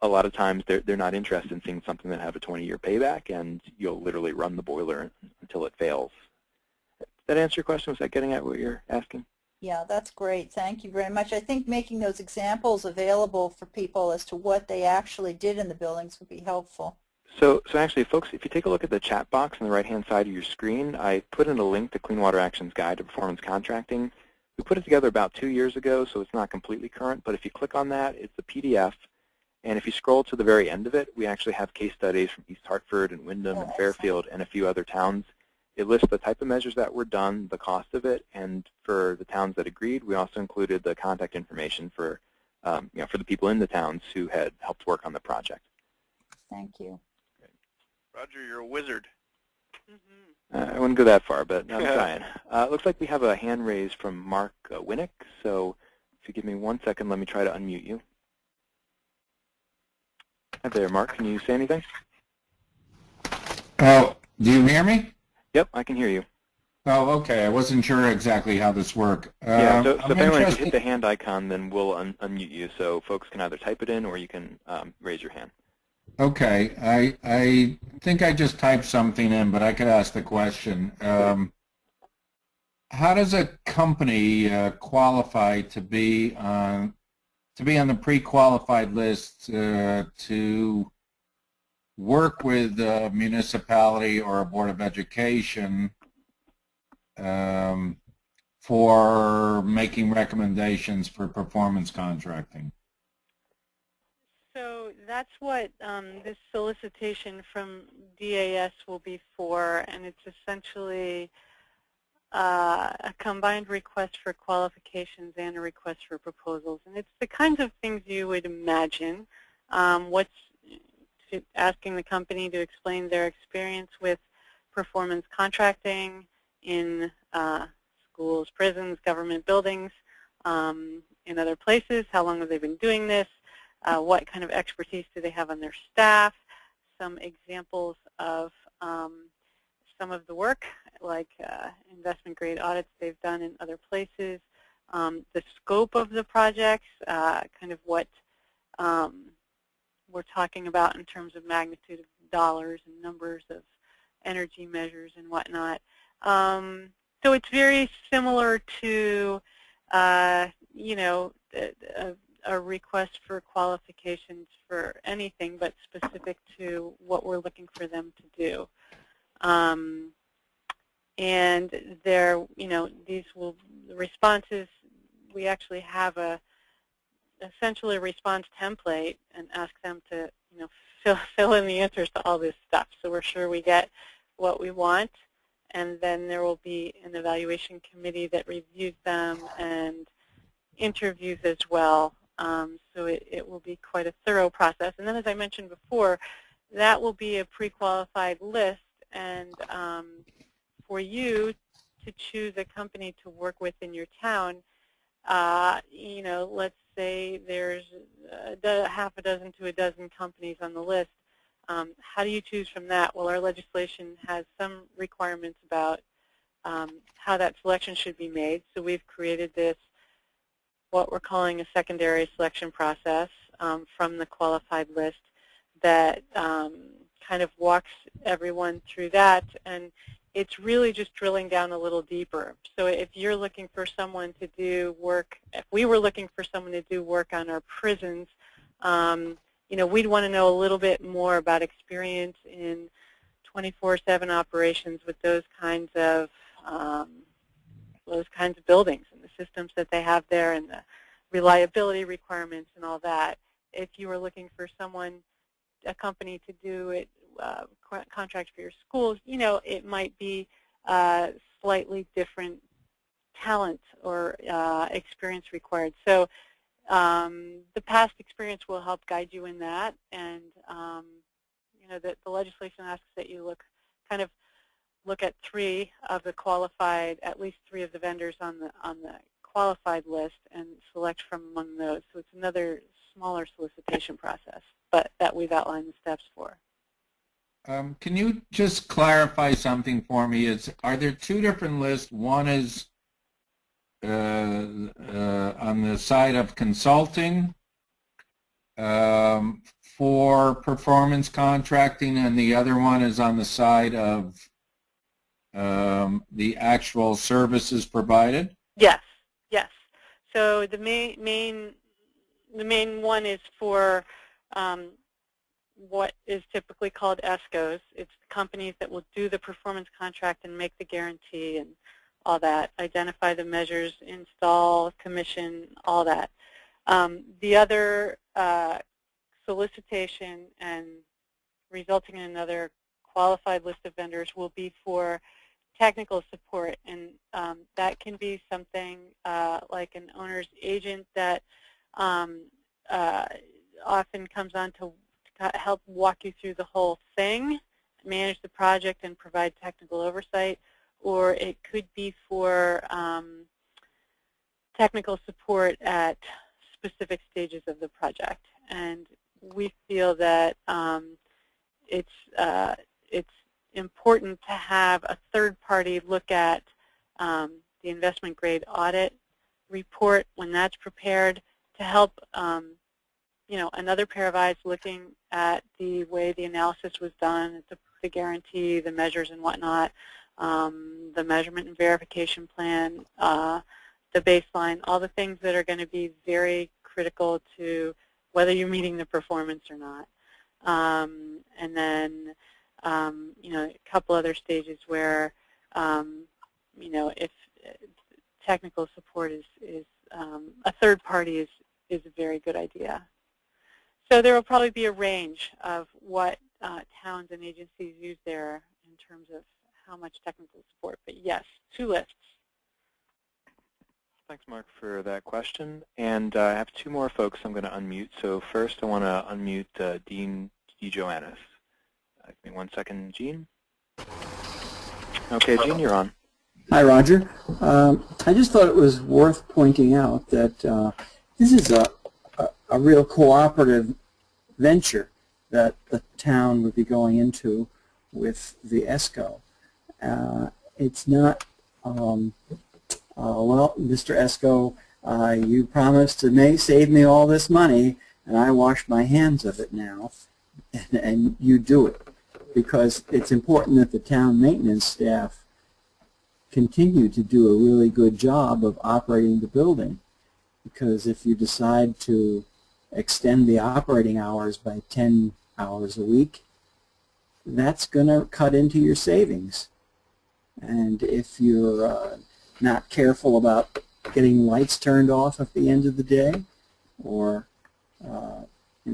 A: a lot of times they're not interested in seeing something that have a 20-year payback, and you'll literally run the boiler until it fails. Did that answer your question? Was that getting at what you're asking?
D: Yeah, that's great. Thank you very much. I think making those examples available for people as to what they actually did in the buildings would be helpful.
A: So actually, folks, if you take a look at the chat box on the right-hand side of your screen, I put in a link to Clean Water Action's Guide to Performance Contracting. We put it together about 2 years ago, so it's not completely current, but if you click on that, it's a PDF. And if you scroll to the very end of it, we actually have case studies from East Hartford and Windham and Fairfield and a few other towns. It lists the type of measures that were done, the cost of it, and for the towns that agreed, we also included the contact information for, for the people in the towns who had helped work on the project.
D: Thank you.
B: Okay. Roger, you're a wizard.
A: I wouldn't go that far, but I'm trying. Looks like we have a hand raised from Mark Winnick, so if you give me 1 second, let me try to unmute you. Hi there, Mark. Can you say anything?
E: Oh, do you hear me?
A: Yep, I can hear you.
E: Oh, okay. I wasn't sure exactly how this worked.
A: Yeah, so apparently if you hit the hand icon, then we'll unmute you, so folks can either type it in or you can raise your hand.
E: Okay. I think I just typed something in, but I could ask the question. How does a company qualify to be on the pre-qualified list to work with a municipality or a board of education for making recommendations for performance contracting?
C: So that's what this solicitation from DAS will be for, and it's essentially a combined request for qualifications and a request for proposals. And it's the kinds of things you would imagine. Asking the company to explain their experience with performance contracting in schools, prisons, government buildings, in other places. How long have they been doing this? What kind of expertise do they have on their staff? Some examples of some of the work, like investment grade audits they've done in other places, the scope of the projects, kind of what we're talking about in terms of magnitude of dollars and numbers of energy measures and whatnot. So it's very similar to, a request for qualifications for anything, but specific to what we're looking for them to do. And the responses, we actually have essentially a response template and ask them to, fill in the answers to all this stuff. So we're sure we get what we want, and then there will be an evaluation committee that reviews them and interviews as well. So it will be quite a thorough process. And then, as I mentioned before, that will be a pre-qualified list, and for you to choose a company to work with in your town, let's say there's half a dozen to a dozen companies on the list. How do you choose from that? Well, our legislation has some requirements about how that selection should be made. So we've created this, what we're calling a secondary selection process from the qualified list that kind of walks everyone through that. And it's really just drilling down a little deeper. So if you're looking for someone to do work, if we were looking for someone to do work on our prisons, we'd want to know a little bit more about experience in 24/7 operations with those kinds of buildings and the systems that they have there and the reliability requirements and all that. If you were looking for a company to do it, contract for your schools, it might be slightly different talent or experience required. So the past experience will help guide you in that, and the legislation asks that you look at at least three of the vendors on the qualified list and select from among those. So it's another smaller solicitation process, but that we've outlined the steps for.
E: Can you just clarify something for me? Are there two different lists? One is on the side of consulting for performance contracting, and the other one is on the side of the actual services provided?
C: Yes, yes. So the main one is for what is typically called ESCOs. It's the companies that will do the performance contract and make the guarantee and all that, identify the measures, install, commission, all that. The other solicitation and resulting in another qualified list of vendors will be for technical support, and that can be something like an owner's agent that often comes on to help walk you through the whole thing, manage the project, and provide technical oversight. Or it could be for technical support at specific stages of the project. And we feel that it's important to have a third party look at the investment grade audit report when that's prepared to help another pair of eyes looking at the way the analysis was done, the guarantee, the measures and whatnot, the measurement and verification plan, the baseline, all the things that are going to be very critical to whether you're meeting the performance or not. And then, a couple other stages where, if technical support is a third party is a very good idea. So there will probably be a range of what towns and agencies use there in terms of how much technical support. But yes, two lists.
A: Thanks, Mark, for that question. And I have two more folks I'm going to unmute. So first, I want to unmute Dean DeJoannis. Give me 1 second, Gene. Okay, Gene, you're on.
F: Hi, Roger. I just thought it was worth pointing out that this is a real cooperative venture that the town would be going into with the ESCO. It's not, well, Mr. ESCO, you promised to save me all this money, and I wash my hands of it now, and you do it. Because it's important that the town maintenance staff continue to do a really good job of operating the building. Because if you decide to extend the operating hours by 10 hours a week, that's going to cut into your savings. And if you're not careful about getting lights turned off at the end of the day, or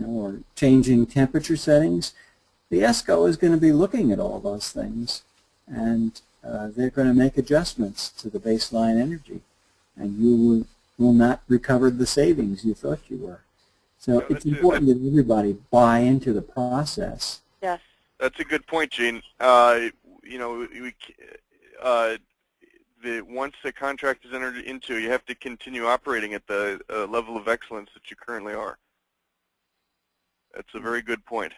F: or changing temperature settings, the ESCO is going to be looking at all those things, and they're going to make adjustments to the baseline energy, and you will not recover the savings you thought you were. So it's important that everybody buy into the process.
C: Yes.
B: That's a good point, Gene. Once the contract is entered into, you have to continue operating at the level of excellence that you currently are. That's a very good point.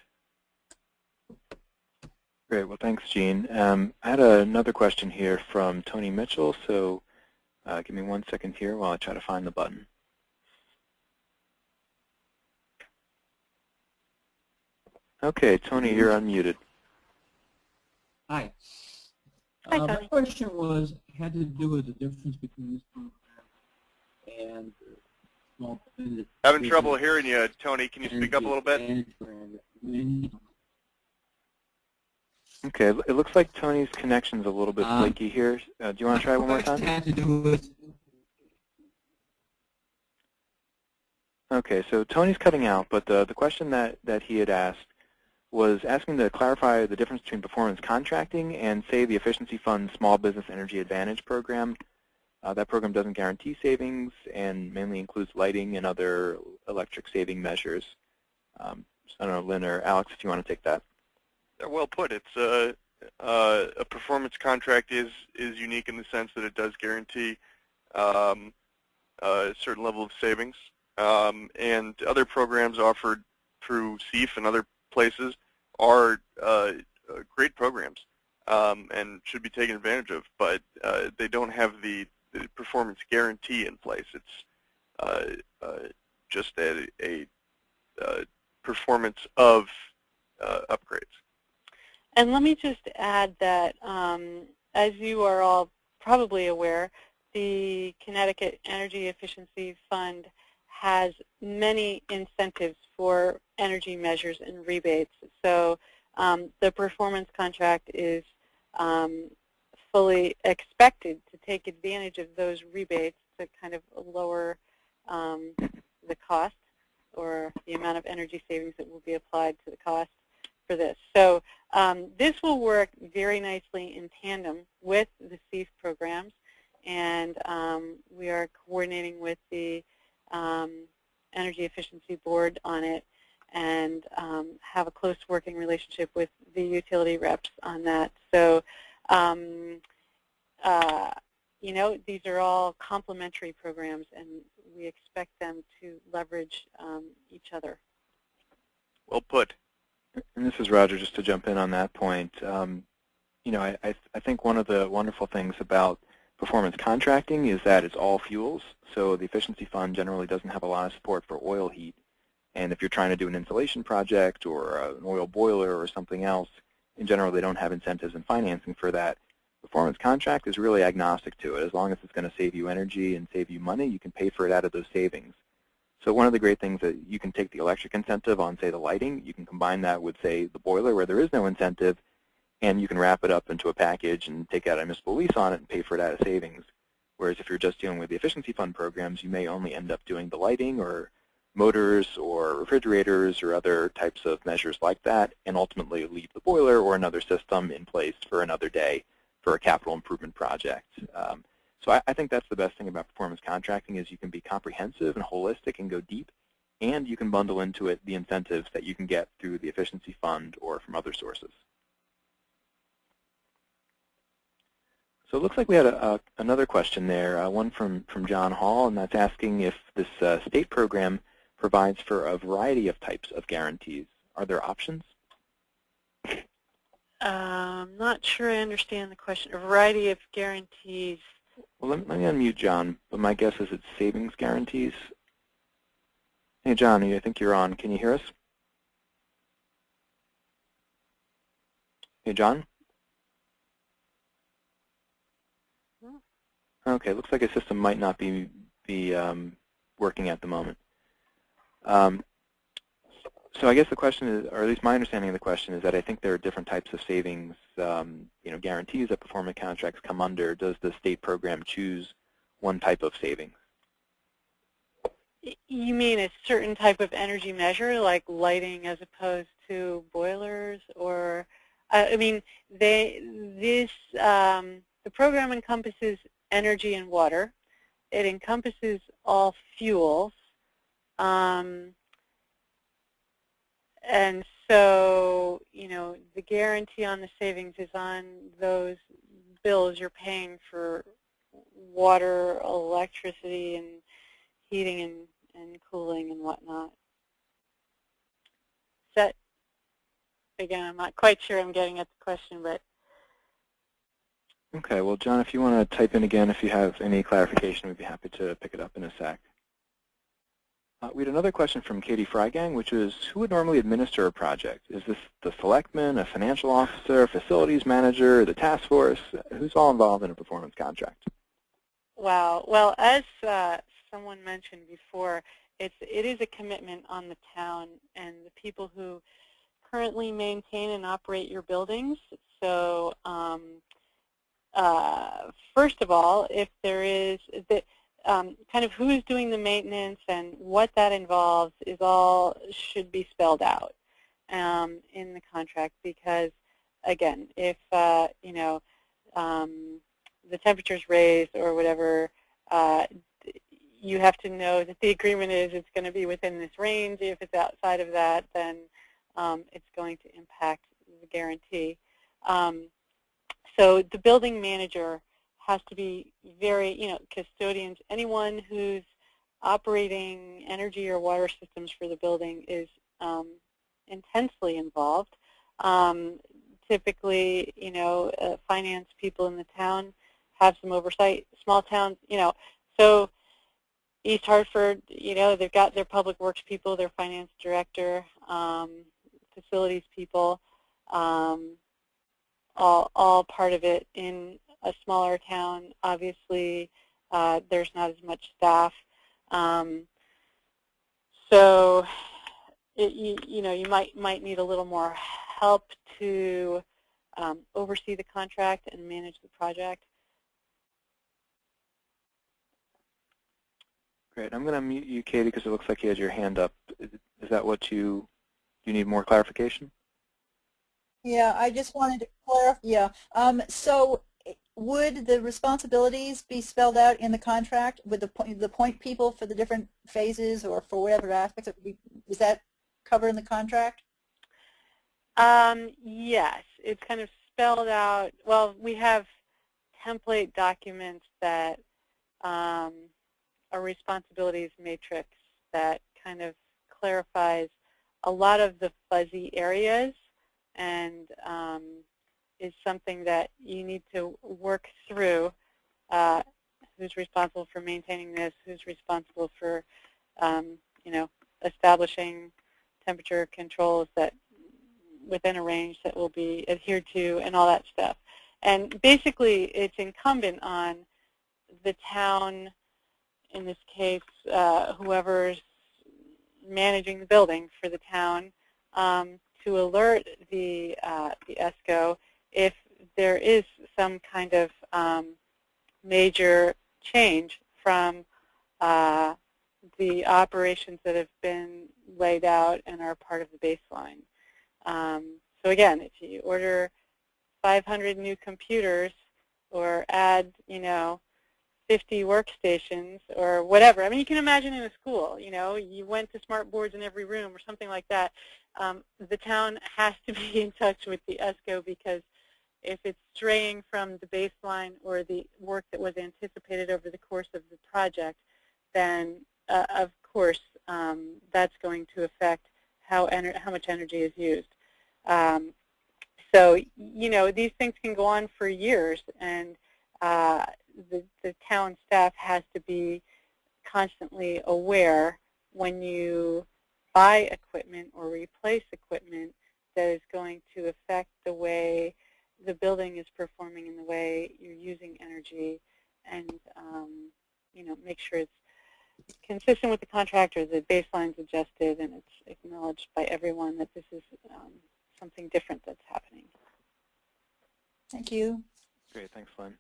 A: Great. Well, thanks, Gene. I had another question here from Tony Mitchell, so give me 1 second here while I try to find the button. Okay, Tony, you're unmuted.
G: Hi.
C: Hi, Tony.
G: My question had to do with the difference between this program and
B: Having trouble hearing you, Tony. Can you speak up a little bit?
A: Okay, it looks like Tony's connection's a little bit flaky here. Do you want to try one more time? Okay, so Tony's cutting out, but the question that he had asked was asking to clarify the difference between performance contracting and, say, the Efficiency Fund Small Business Energy Advantage program. That program doesn't guarantee savings and mainly includes lighting and other electric saving measures. So I don't know, Lynn or Alex, if you want to take that.
B: Well put. It's a performance contract is unique in the sense that it does guarantee a certain level of savings. And other programs offered through CEF and other places are great programs and should be taken advantage of, but they don't have the performance guarantee in place. It's just a performance of upgrades.
C: And let me just add that, as you are all probably aware, the Connecticut Energy Efficiency Fund has many incentives for energy measures and rebates. So the performance contract is fully expected to take advantage of those rebates to kind of lower the cost or the amount of energy savings that will be applied to the cost for this. So this will work very nicely in tandem with the CEF programs, and we are coordinating with the Energy Efficiency Board on it and have a close working relationship with the utility reps on that. So, you know, these are all complementary programs, and we expect them to leverage each other.
B: Well put.
A: And this is Roger, just to jump in on that point. You know, I think one of the wonderful things about performance contracting is that it's all fuels. So the Efficiency Fund generally doesn't have a lot of support for oil heat. And if you're trying to do an insulation project or an oil boiler or something else, in general they don't have incentives and financing for that. Performance contract is really agnostic to it. As long as it's going to save you energy and save you money, you can pay for it out of those savings. So one of the great things that you can take the electric incentive on, say, the lighting, you can combine that with, say, the boiler where there is no incentive, and you can wrap it up into a package and take out a municipal lease on it and pay for it out of savings. Whereas if you're just dealing with the Efficiency Fund programs, you may only end up doing the lighting or motors or refrigerators or other types of measures like that, and ultimately leave the boiler or another system in place for another day for a capital improvement project. So I think that's the best thing about performance contracting is you can be comprehensive and holistic and go deep, and you can bundle into it the incentives that you can get through the Efficiency Fund or from other sources. So it looks like we had another question there, one from John Hall, and that's asking if this state program provides for a variety of types of guarantees. Are there options?
C: I'm not sure I understand the question. A variety of guarantees.
A: Well, let me unmute John, but my guess is it's savings guarantees. Hey, John, I think you're on. Can you hear us? Hey, John? Okay, looks like a system might not be working at the moment. So I guess the question is, or at least my understanding of the question is that I think there are different types of savings, you know, guarantees that performance contracts come under. Does the state program choose one type of savings?
C: You mean a certain type of energy measure, like lighting as opposed to boilers, or I mean, the program encompasses energy and water. It encompasses all fuels. And so, you know, the guarantee on the savings is on those bills you're paying for water, electricity, and heating and cooling and whatnot. That, again, I'm not quite sure I'm getting at the question, but.
A: Okay, well, John, if you want to type in again, if you have any clarification, we'd be happy to pick it up in a sec. We had another question from Katie Freigang, which is, who would normally administer a project? Is this the selectman, a financial officer, a facilities manager, the task force? Who's all involved in a performance contract?
C: Wow. Well, as someone mentioned before, it is a commitment on the town and the people who currently maintain and operate your buildings. So first of all, if there is kind of who's doing the maintenance and what that involves is all should be spelled out in the contract, because again, if you know, the temperature's raised or whatever, you have to know that the agreement is it's going to be within this range. If it's outside of that, then it's going to impact the guarantee. So the building manager has to be very, you know, custodians. Anyone who's operating energy or water systems for the building is intensely involved. Typically, you know, finance people in the town have some oversight. Small towns, you know, so East Hartford, you know, they've got their public works people, their finance director, facilities people, all part of it. In a smaller town, obviously, there's not as much staff. So, you know, you might need a little more help to oversee the contract and manage the project.
A: Great. I'm going to mute you, Katie, because it looks like you had your hand up. Is that what you need more clarification?
D: Yeah, I just wanted to clarify. Yeah. So would the responsibilities be spelled out in the contract with the point people for the different phases or for whatever aspects? Is that covered in the contract?
C: Yes, it's kind of spelled out. Well, we have template documents that a responsibilities matrix that kind of clarifies a lot of the fuzzy areas, and is something that you need to work through. Who's responsible for maintaining this? Who's responsible for, you know, establishing temperature controls that within a range that will be adhered to, and all that stuff. And basically, it's incumbent on the town, in this case, whoever's managing the building for the town, to alert the ESCO if there is some kind of major change from the operations that have been laid out and are part of the baseline. So again, if you order 500 new computers or add, you know, 50 workstations or whatever. I mean, you can imagine in a school, you know, you went to smart boards in every room or something like that. The town has to be in touch with the ESCO, because if it's straying from the baseline or the work that was anticipated over the course of the project, then of course that's going to affect how much energy is used. So, you know, these things can go on for years, and the town staff has to be constantly aware when you buy equipment or replace equipment that is going to affect the way the building is performing and the way you're using energy, and you know, make sure it's consistent with the contract, or the baseline's adjusted and it's acknowledged by everyone that this is something different that's happening.
D: Thank you.
A: Great. Thanks, Lynn.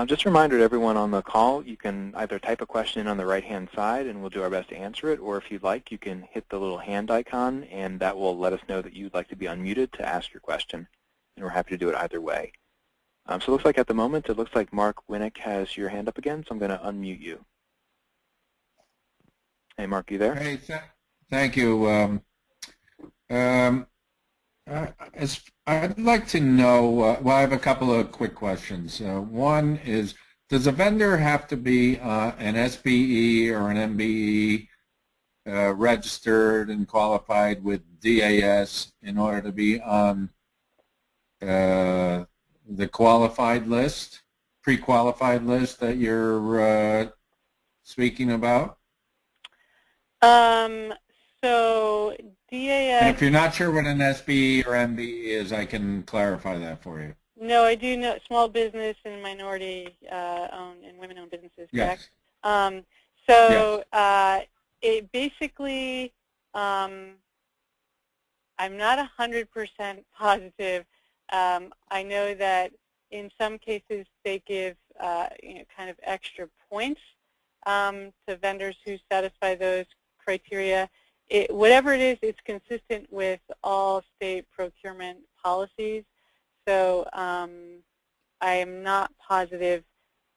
A: Just a reminder to everyone on the call, you can either type a question in on the right-hand side and we'll do our best to answer it, or if you'd like, you can hit the little hand icon and that will let us know that you'd like to be unmuted to ask your question, and we're happy to do it either way. So it looks like at the moment, it looks like Mark Winnick has your hand up again, so I'm going to unmute you. Hey, Mark, you there?
E: Hey, thank you. I'd like to know, well, I have a couple of quick questions. One is, does a vendor have to be an SBE or an MBE registered and qualified with DAS in order to be on the qualified list, pre-qualified list that you're speaking about?
C: So DAS.
E: And if you're not sure what an SBE or MBE is, I can clarify that for you.
C: No, I do know small business and minority-owned and women-owned businesses, correct?
E: Yes.
C: It basically, I'm not 100% positive. I know that in some cases they give kind of extra points to vendors who satisfy those criteria. Whatever it is, it's consistent with all state procurement policies. So I am not positive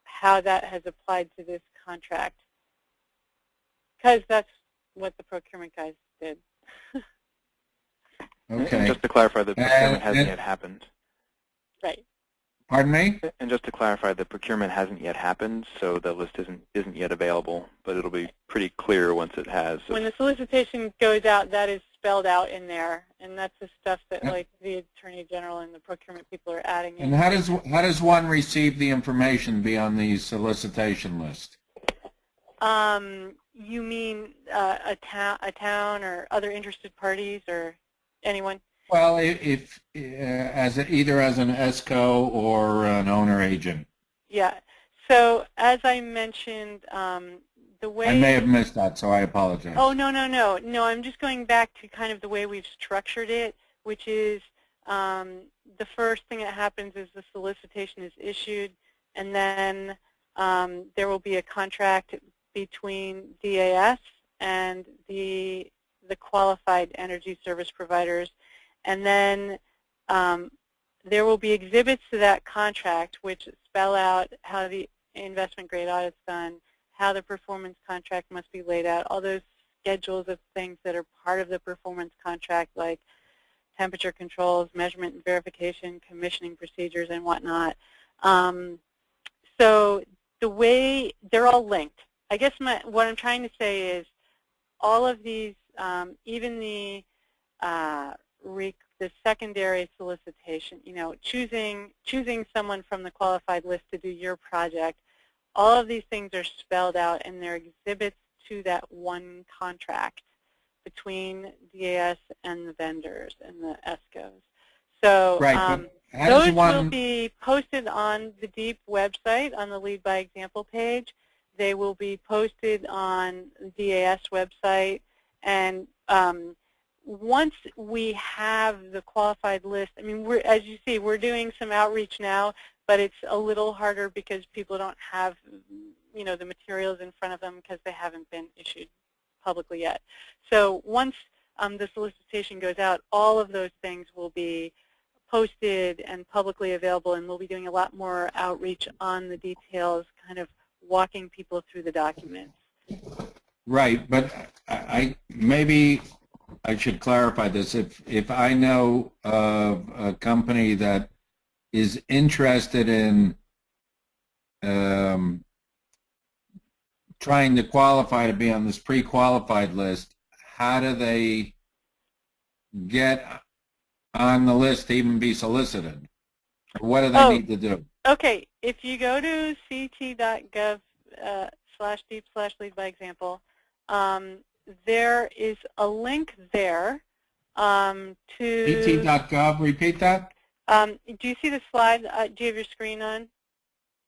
C: how that has applied to this contract, because that's what the procurement guys did.
E: Okay.
A: And just to clarify, the procurement hasn't yet happened.
C: Right.
E: Pardon me?
A: And just to clarify, the procurement hasn't yet happened, so the list isn't yet available, but it'll be pretty clear once it has.
C: When the solicitation goes out, that is spelled out in there, and that's the stuff that like the Attorney General and the procurement people are adding in.
E: And how does one receive the information beyond the solicitation list?
C: You mean a town or other interested parties or anyone?
E: Well, if either as an ESCO or an owner agent.
C: Yeah. So as I mentioned, the way
E: I may have missed that, so I apologize.
C: Oh, no. I'm just going back to kind of the way we've structured it, which is the first thing that happens is the solicitation is issued, and then there will be a contract between DAS and the qualified energy service providers. And then there will be exhibits to that contract which spell out how the investment grade audit is done, how the performance contract must be laid out, all those schedules of things that are part of the performance contract, like temperature controls, measurement and verification, commissioning procedures, and whatnot. So the way they're all linked. I guess what I'm trying to say is all of these, even the secondary solicitation, choosing someone from the qualified list to do your project, all of these things are spelled out and they're exhibits to that one contract between DAS and the vendors and the ESCOs. So
E: right,
C: those will be posted on the DEEP website on the Lead by Example page. They will be posted on the DAS website, and once we have the qualified list, I mean, as you see, we're doing some outreach now, but it's a little harder because people don't have, the materials in front of them because they haven't been issued publicly yet. So once the solicitation goes out, all of those things will be posted and publicly available, and we'll be doing a lot more outreach on the details, kind of walking people through the documents.
E: Right, but maybe I should clarify this. If I know of a company that is interested in trying to qualify to be on this pre-qualified list, how do they get on the list to even be solicited? Or what do they need to do?
C: Okay, if you go to ct.gov/deep/lead-by-example, there is a link there to...
E: ct.gov, repeat that?
C: Do you see the slide? Do you have your screen on?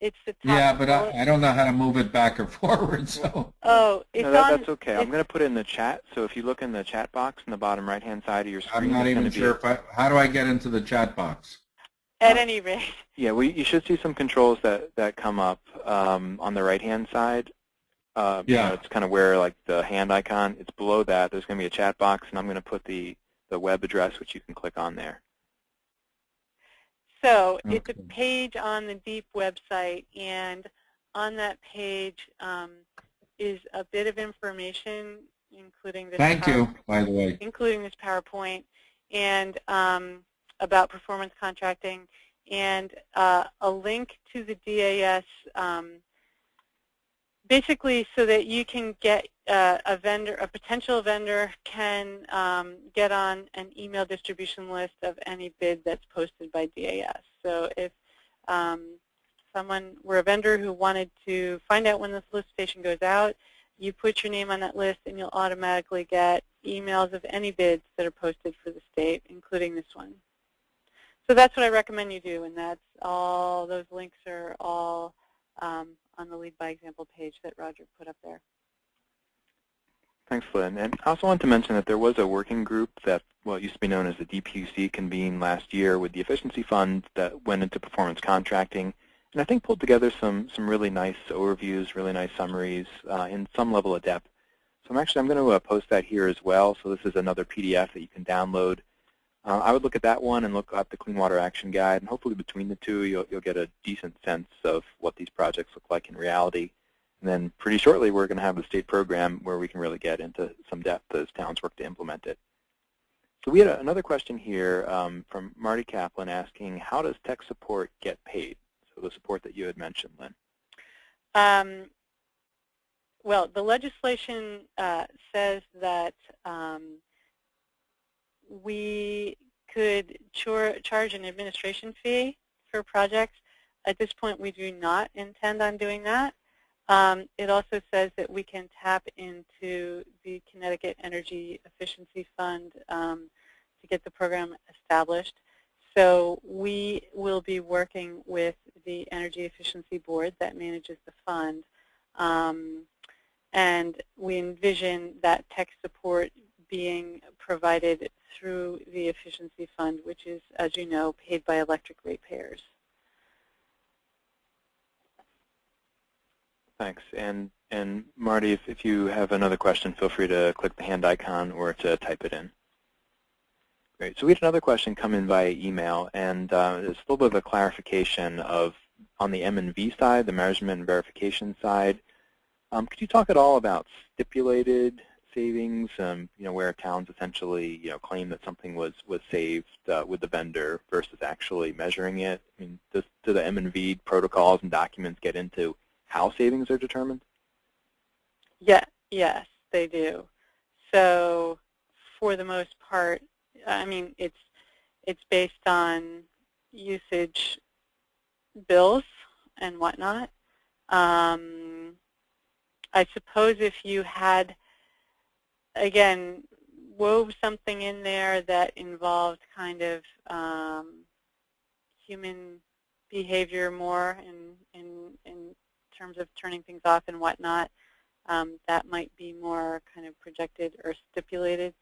C: It's the top.
E: Yeah, but I don't know how to move it back or forward, so...
C: Oh, it's
A: no, that's okay. I'm going to put it in the chat, so if you look in the chat box in the bottom right-hand side of your screen...
E: I'm not even sure how do I get into the chat box?
C: At any rate.
A: Yeah, you should see some controls that come up on the right-hand side.
E: Yeah.
A: It's kind of where, like, the hand icon, it's below that. There's going to be a chat box, and I'm going to put the web address, which you can click on there.
C: So it's a page on the DEEP website, and on that page is a bit of information, including this.
E: Thank you, by the way.
C: Including this PowerPoint, and about performance contracting, and a link to the DAS, basically so that you can get a potential vendor can get on an email distribution list of any bid that's posted by DAS. So if someone were a vendor who wanted to find out when the solicitation goes out, you put your name on that list and you'll automatically get emails of any bids that are posted for the state, including this one. So that's what I recommend you do, and that's all. Those links are all on the Lead by Example page that Roger put up there.
A: Thanks, Lynn. And I also wanted to mention that there was a working group that, well, used to be known as the DPUC, convened last year with the Efficiency Fund that went into performance contracting, and I think pulled together some really nice overviews, really nice summaries in some level of depth. So I'm going to post that here as well. So this is another PDF that you can download. I would look at that one and look at the Clean Water Action Guide, and hopefully between the two you'll get a decent sense of what these projects look like in reality. And then pretty shortly we're going to have the state program where we can really get into some depth as towns work to implement it. So we had another question here from Marty Kaplan asking, how does tech support get paid? So the support that you had mentioned, Lynn.
C: Well, the legislation says that we could charge an administration fee for projects. At this point, we do not intend on doing that. It also says that we can tap into the Connecticut Energy Efficiency Fund to get the program established. So we will be working with the Energy Efficiency Board that manages the fund. And we envision that tech support being provided through the Efficiency Fund, which is, as you know, paid by electric ratepayers.
A: Thanks. And Marty, if you have another question, feel free to click the hand icon or to type it in. Great. So we had another question come in via email, and it's a little bit of a clarification of, on the M&V side, the measurement and verification side, could you talk at all about stipulated savings, where towns essentially, claim that something was saved with the vendor versus actually measuring it? I mean, do the M&V protocols and documents get into how savings are determined?
C: Yeah, yes, they do. So for the most part, I mean, it's based on usage bills and whatnot. I suppose if you had, again, wove something in there that involved kind of human behavior more in terms of turning things off and whatnot, that might be more kind of projected or stipulated.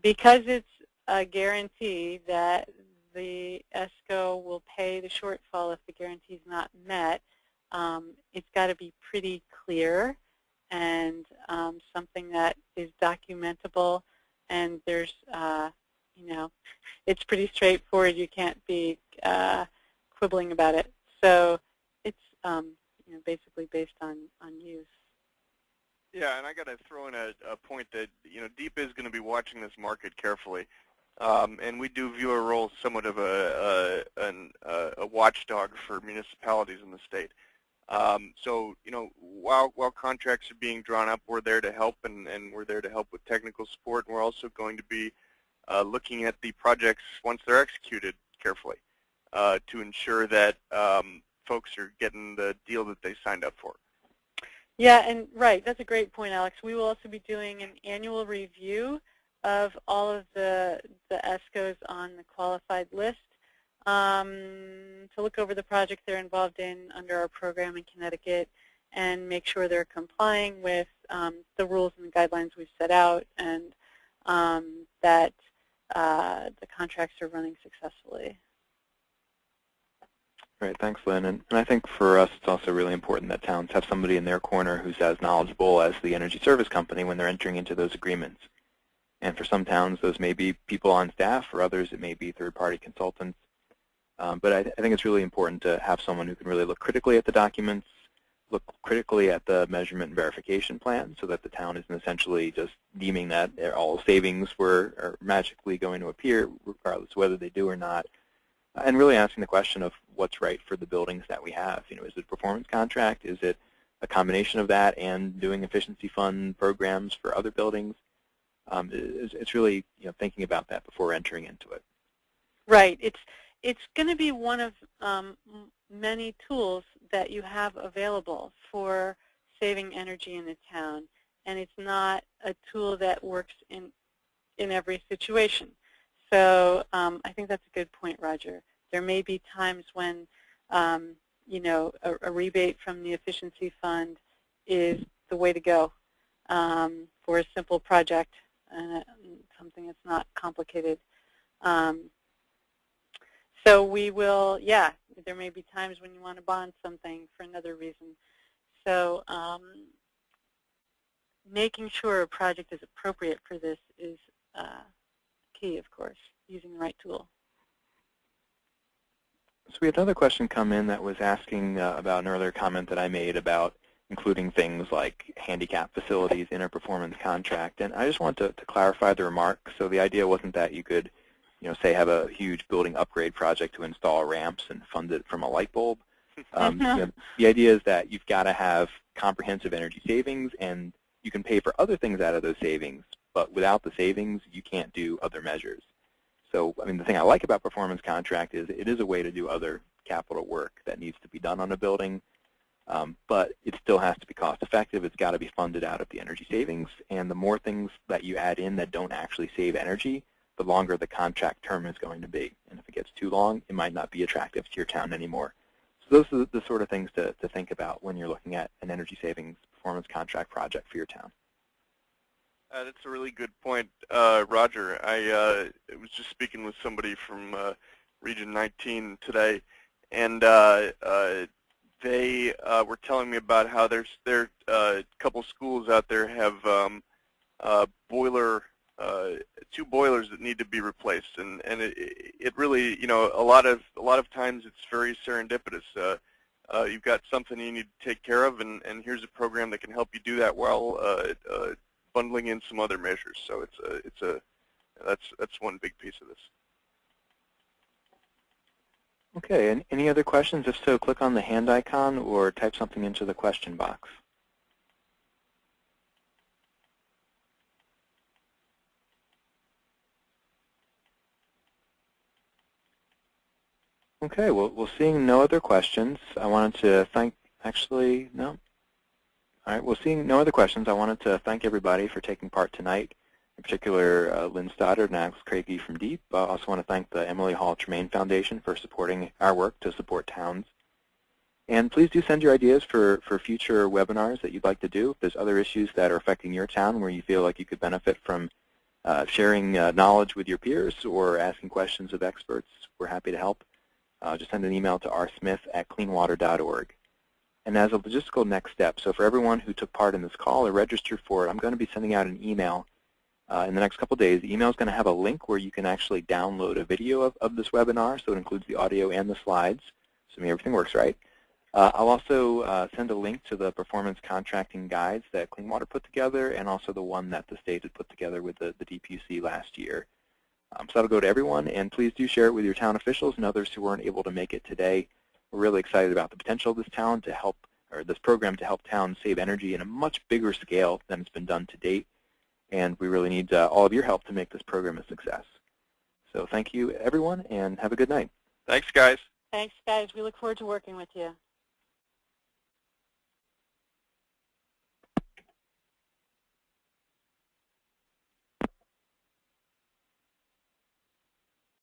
C: Because it's a guarantee that the ESCO will pay the shortfall if the guarantee is not met, it's got to be pretty clear and something that is documentable, and there's, it's pretty straightforward. You can't be quibbling about it. So it's basically based on use.
B: Yeah, and I got to throw in a point that DEEP is going to be watching this market carefully, and we do view our role somewhat of a watchdog for municipalities in the state. So while contracts are being drawn up, we're there to help, and we're there to help with technical support. And we're also going to be looking at the projects once they're executed carefully to ensure that folks are getting the deal that they signed up for.
C: Yeah, and right, that's a great point, Alex. We will also be doing an annual review of all of the ESCOs on the qualified list to look over the projects they're involved in under our program in Connecticut and make sure they're complying with the rules and the guidelines we've set out, and that the contracts are running successfully.
A: Great, thanks, Lynn. And I think for us it's also really important that towns have somebody in their corner who's as knowledgeable as the energy service company when they're entering into those agreements. And for some towns, those may be people on staff. For others, it may be third-party consultants. But I think it's really important to have someone who can really look critically at the documents, look critically at the measurement and verification plan, so that the town isn't essentially just deeming that all savings are magically going to appear, regardless of whether they do or not. And really asking the question of what's right for the buildings that we have. Is it a performance contract? Is it a combination of that and doing efficiency fund programs for other buildings? It's really thinking about that before entering into it.
C: Right. It's going to be one of many tools that you have available for saving energy in the town, and it's not a tool that works in every situation. So I think that's a good point, Roger. There may be times when you know, a rebate from the efficiency fund is the way to go for a simple project, something that's not complicated. So we will, yeah, there may be times when you want to bond something for another reason. So making sure a project is appropriate for this is key, of course, using the right tool.
A: So we had another question come in that was asking about an earlier comment that I made about including things like handicap facilities in a performance contract. And I just want to clarify the remark. So the idea wasn't that you could, you know, say have a huge building upgrade project to install ramps and fund it from a light bulb. You know, the idea is that you've got to have comprehensive energy savings, and you can pay for other things out of those savings, but without the savings, you can't do other measures. So, I mean, the thing I like about performance contract is it is a way to do other capital work that needs to be done on a building, but it still has to be cost effective. It's got to be funded out of the energy savings, and the more things that you add in that don't actually save energy, the longer the contract term is going to be. And if it gets too long, it might not be attractive to your town anymore. So those are the sort of things to think about when you're looking at an energy savings performance contract project for your town.
B: That's a really good point, Roger. I was just speaking with somebody from Region 19 today, and they were telling me about how there's a couple schools out there have two boilers that need to be replaced, and it really, you know, a lot of times it's very serendipitous. You've got something you need to take care of, and here's a program that can help you do that while bundling in some other measures. So that's one big piece of this.
A: Okay, and any other questions? If so, click on the hand icon or type something into the question box. Okay, well, seeing no other questions, I wanted to thank, actually, no. All right, well, seeing no other questions, I wanted to thank everybody for taking part tonight, in particular Lynn Stoddard and Alex Kragie from DEEP. I also want to thank the Emily Hall Tremaine Foundation for supporting our work to support towns. And please do send your ideas for future webinars that you'd like to do. If there's other issues that are affecting your town where you feel like you could benefit from sharing knowledge with your peers or asking questions of experts, we're happy to help. Just send an email to rsmith@cleanwater.org. And as a logistical next step, so for everyone who took part in this call or registered for it, I'm going to be sending out an email in the next couple of days. The email is going to have a link where you can actually download a video of this webinar, so it includes the audio and the slides, assuming everything works right. I'll also send a link to the performance contracting guides that Clean Water put together, and also the one that the state had put together with the DPUC last year. So that'll go to everyone, and please do share it with your town officials and others who weren't able to make it today. We're really excited about the potential of this town to help, or this program to help towns save energy in a much bigger scale than it's been done to date, and we really need all of your help to make this program a success. So thank you, everyone, and have a good night.
B: Thanks, guys.
C: Thanks, guys. We look forward to working with you.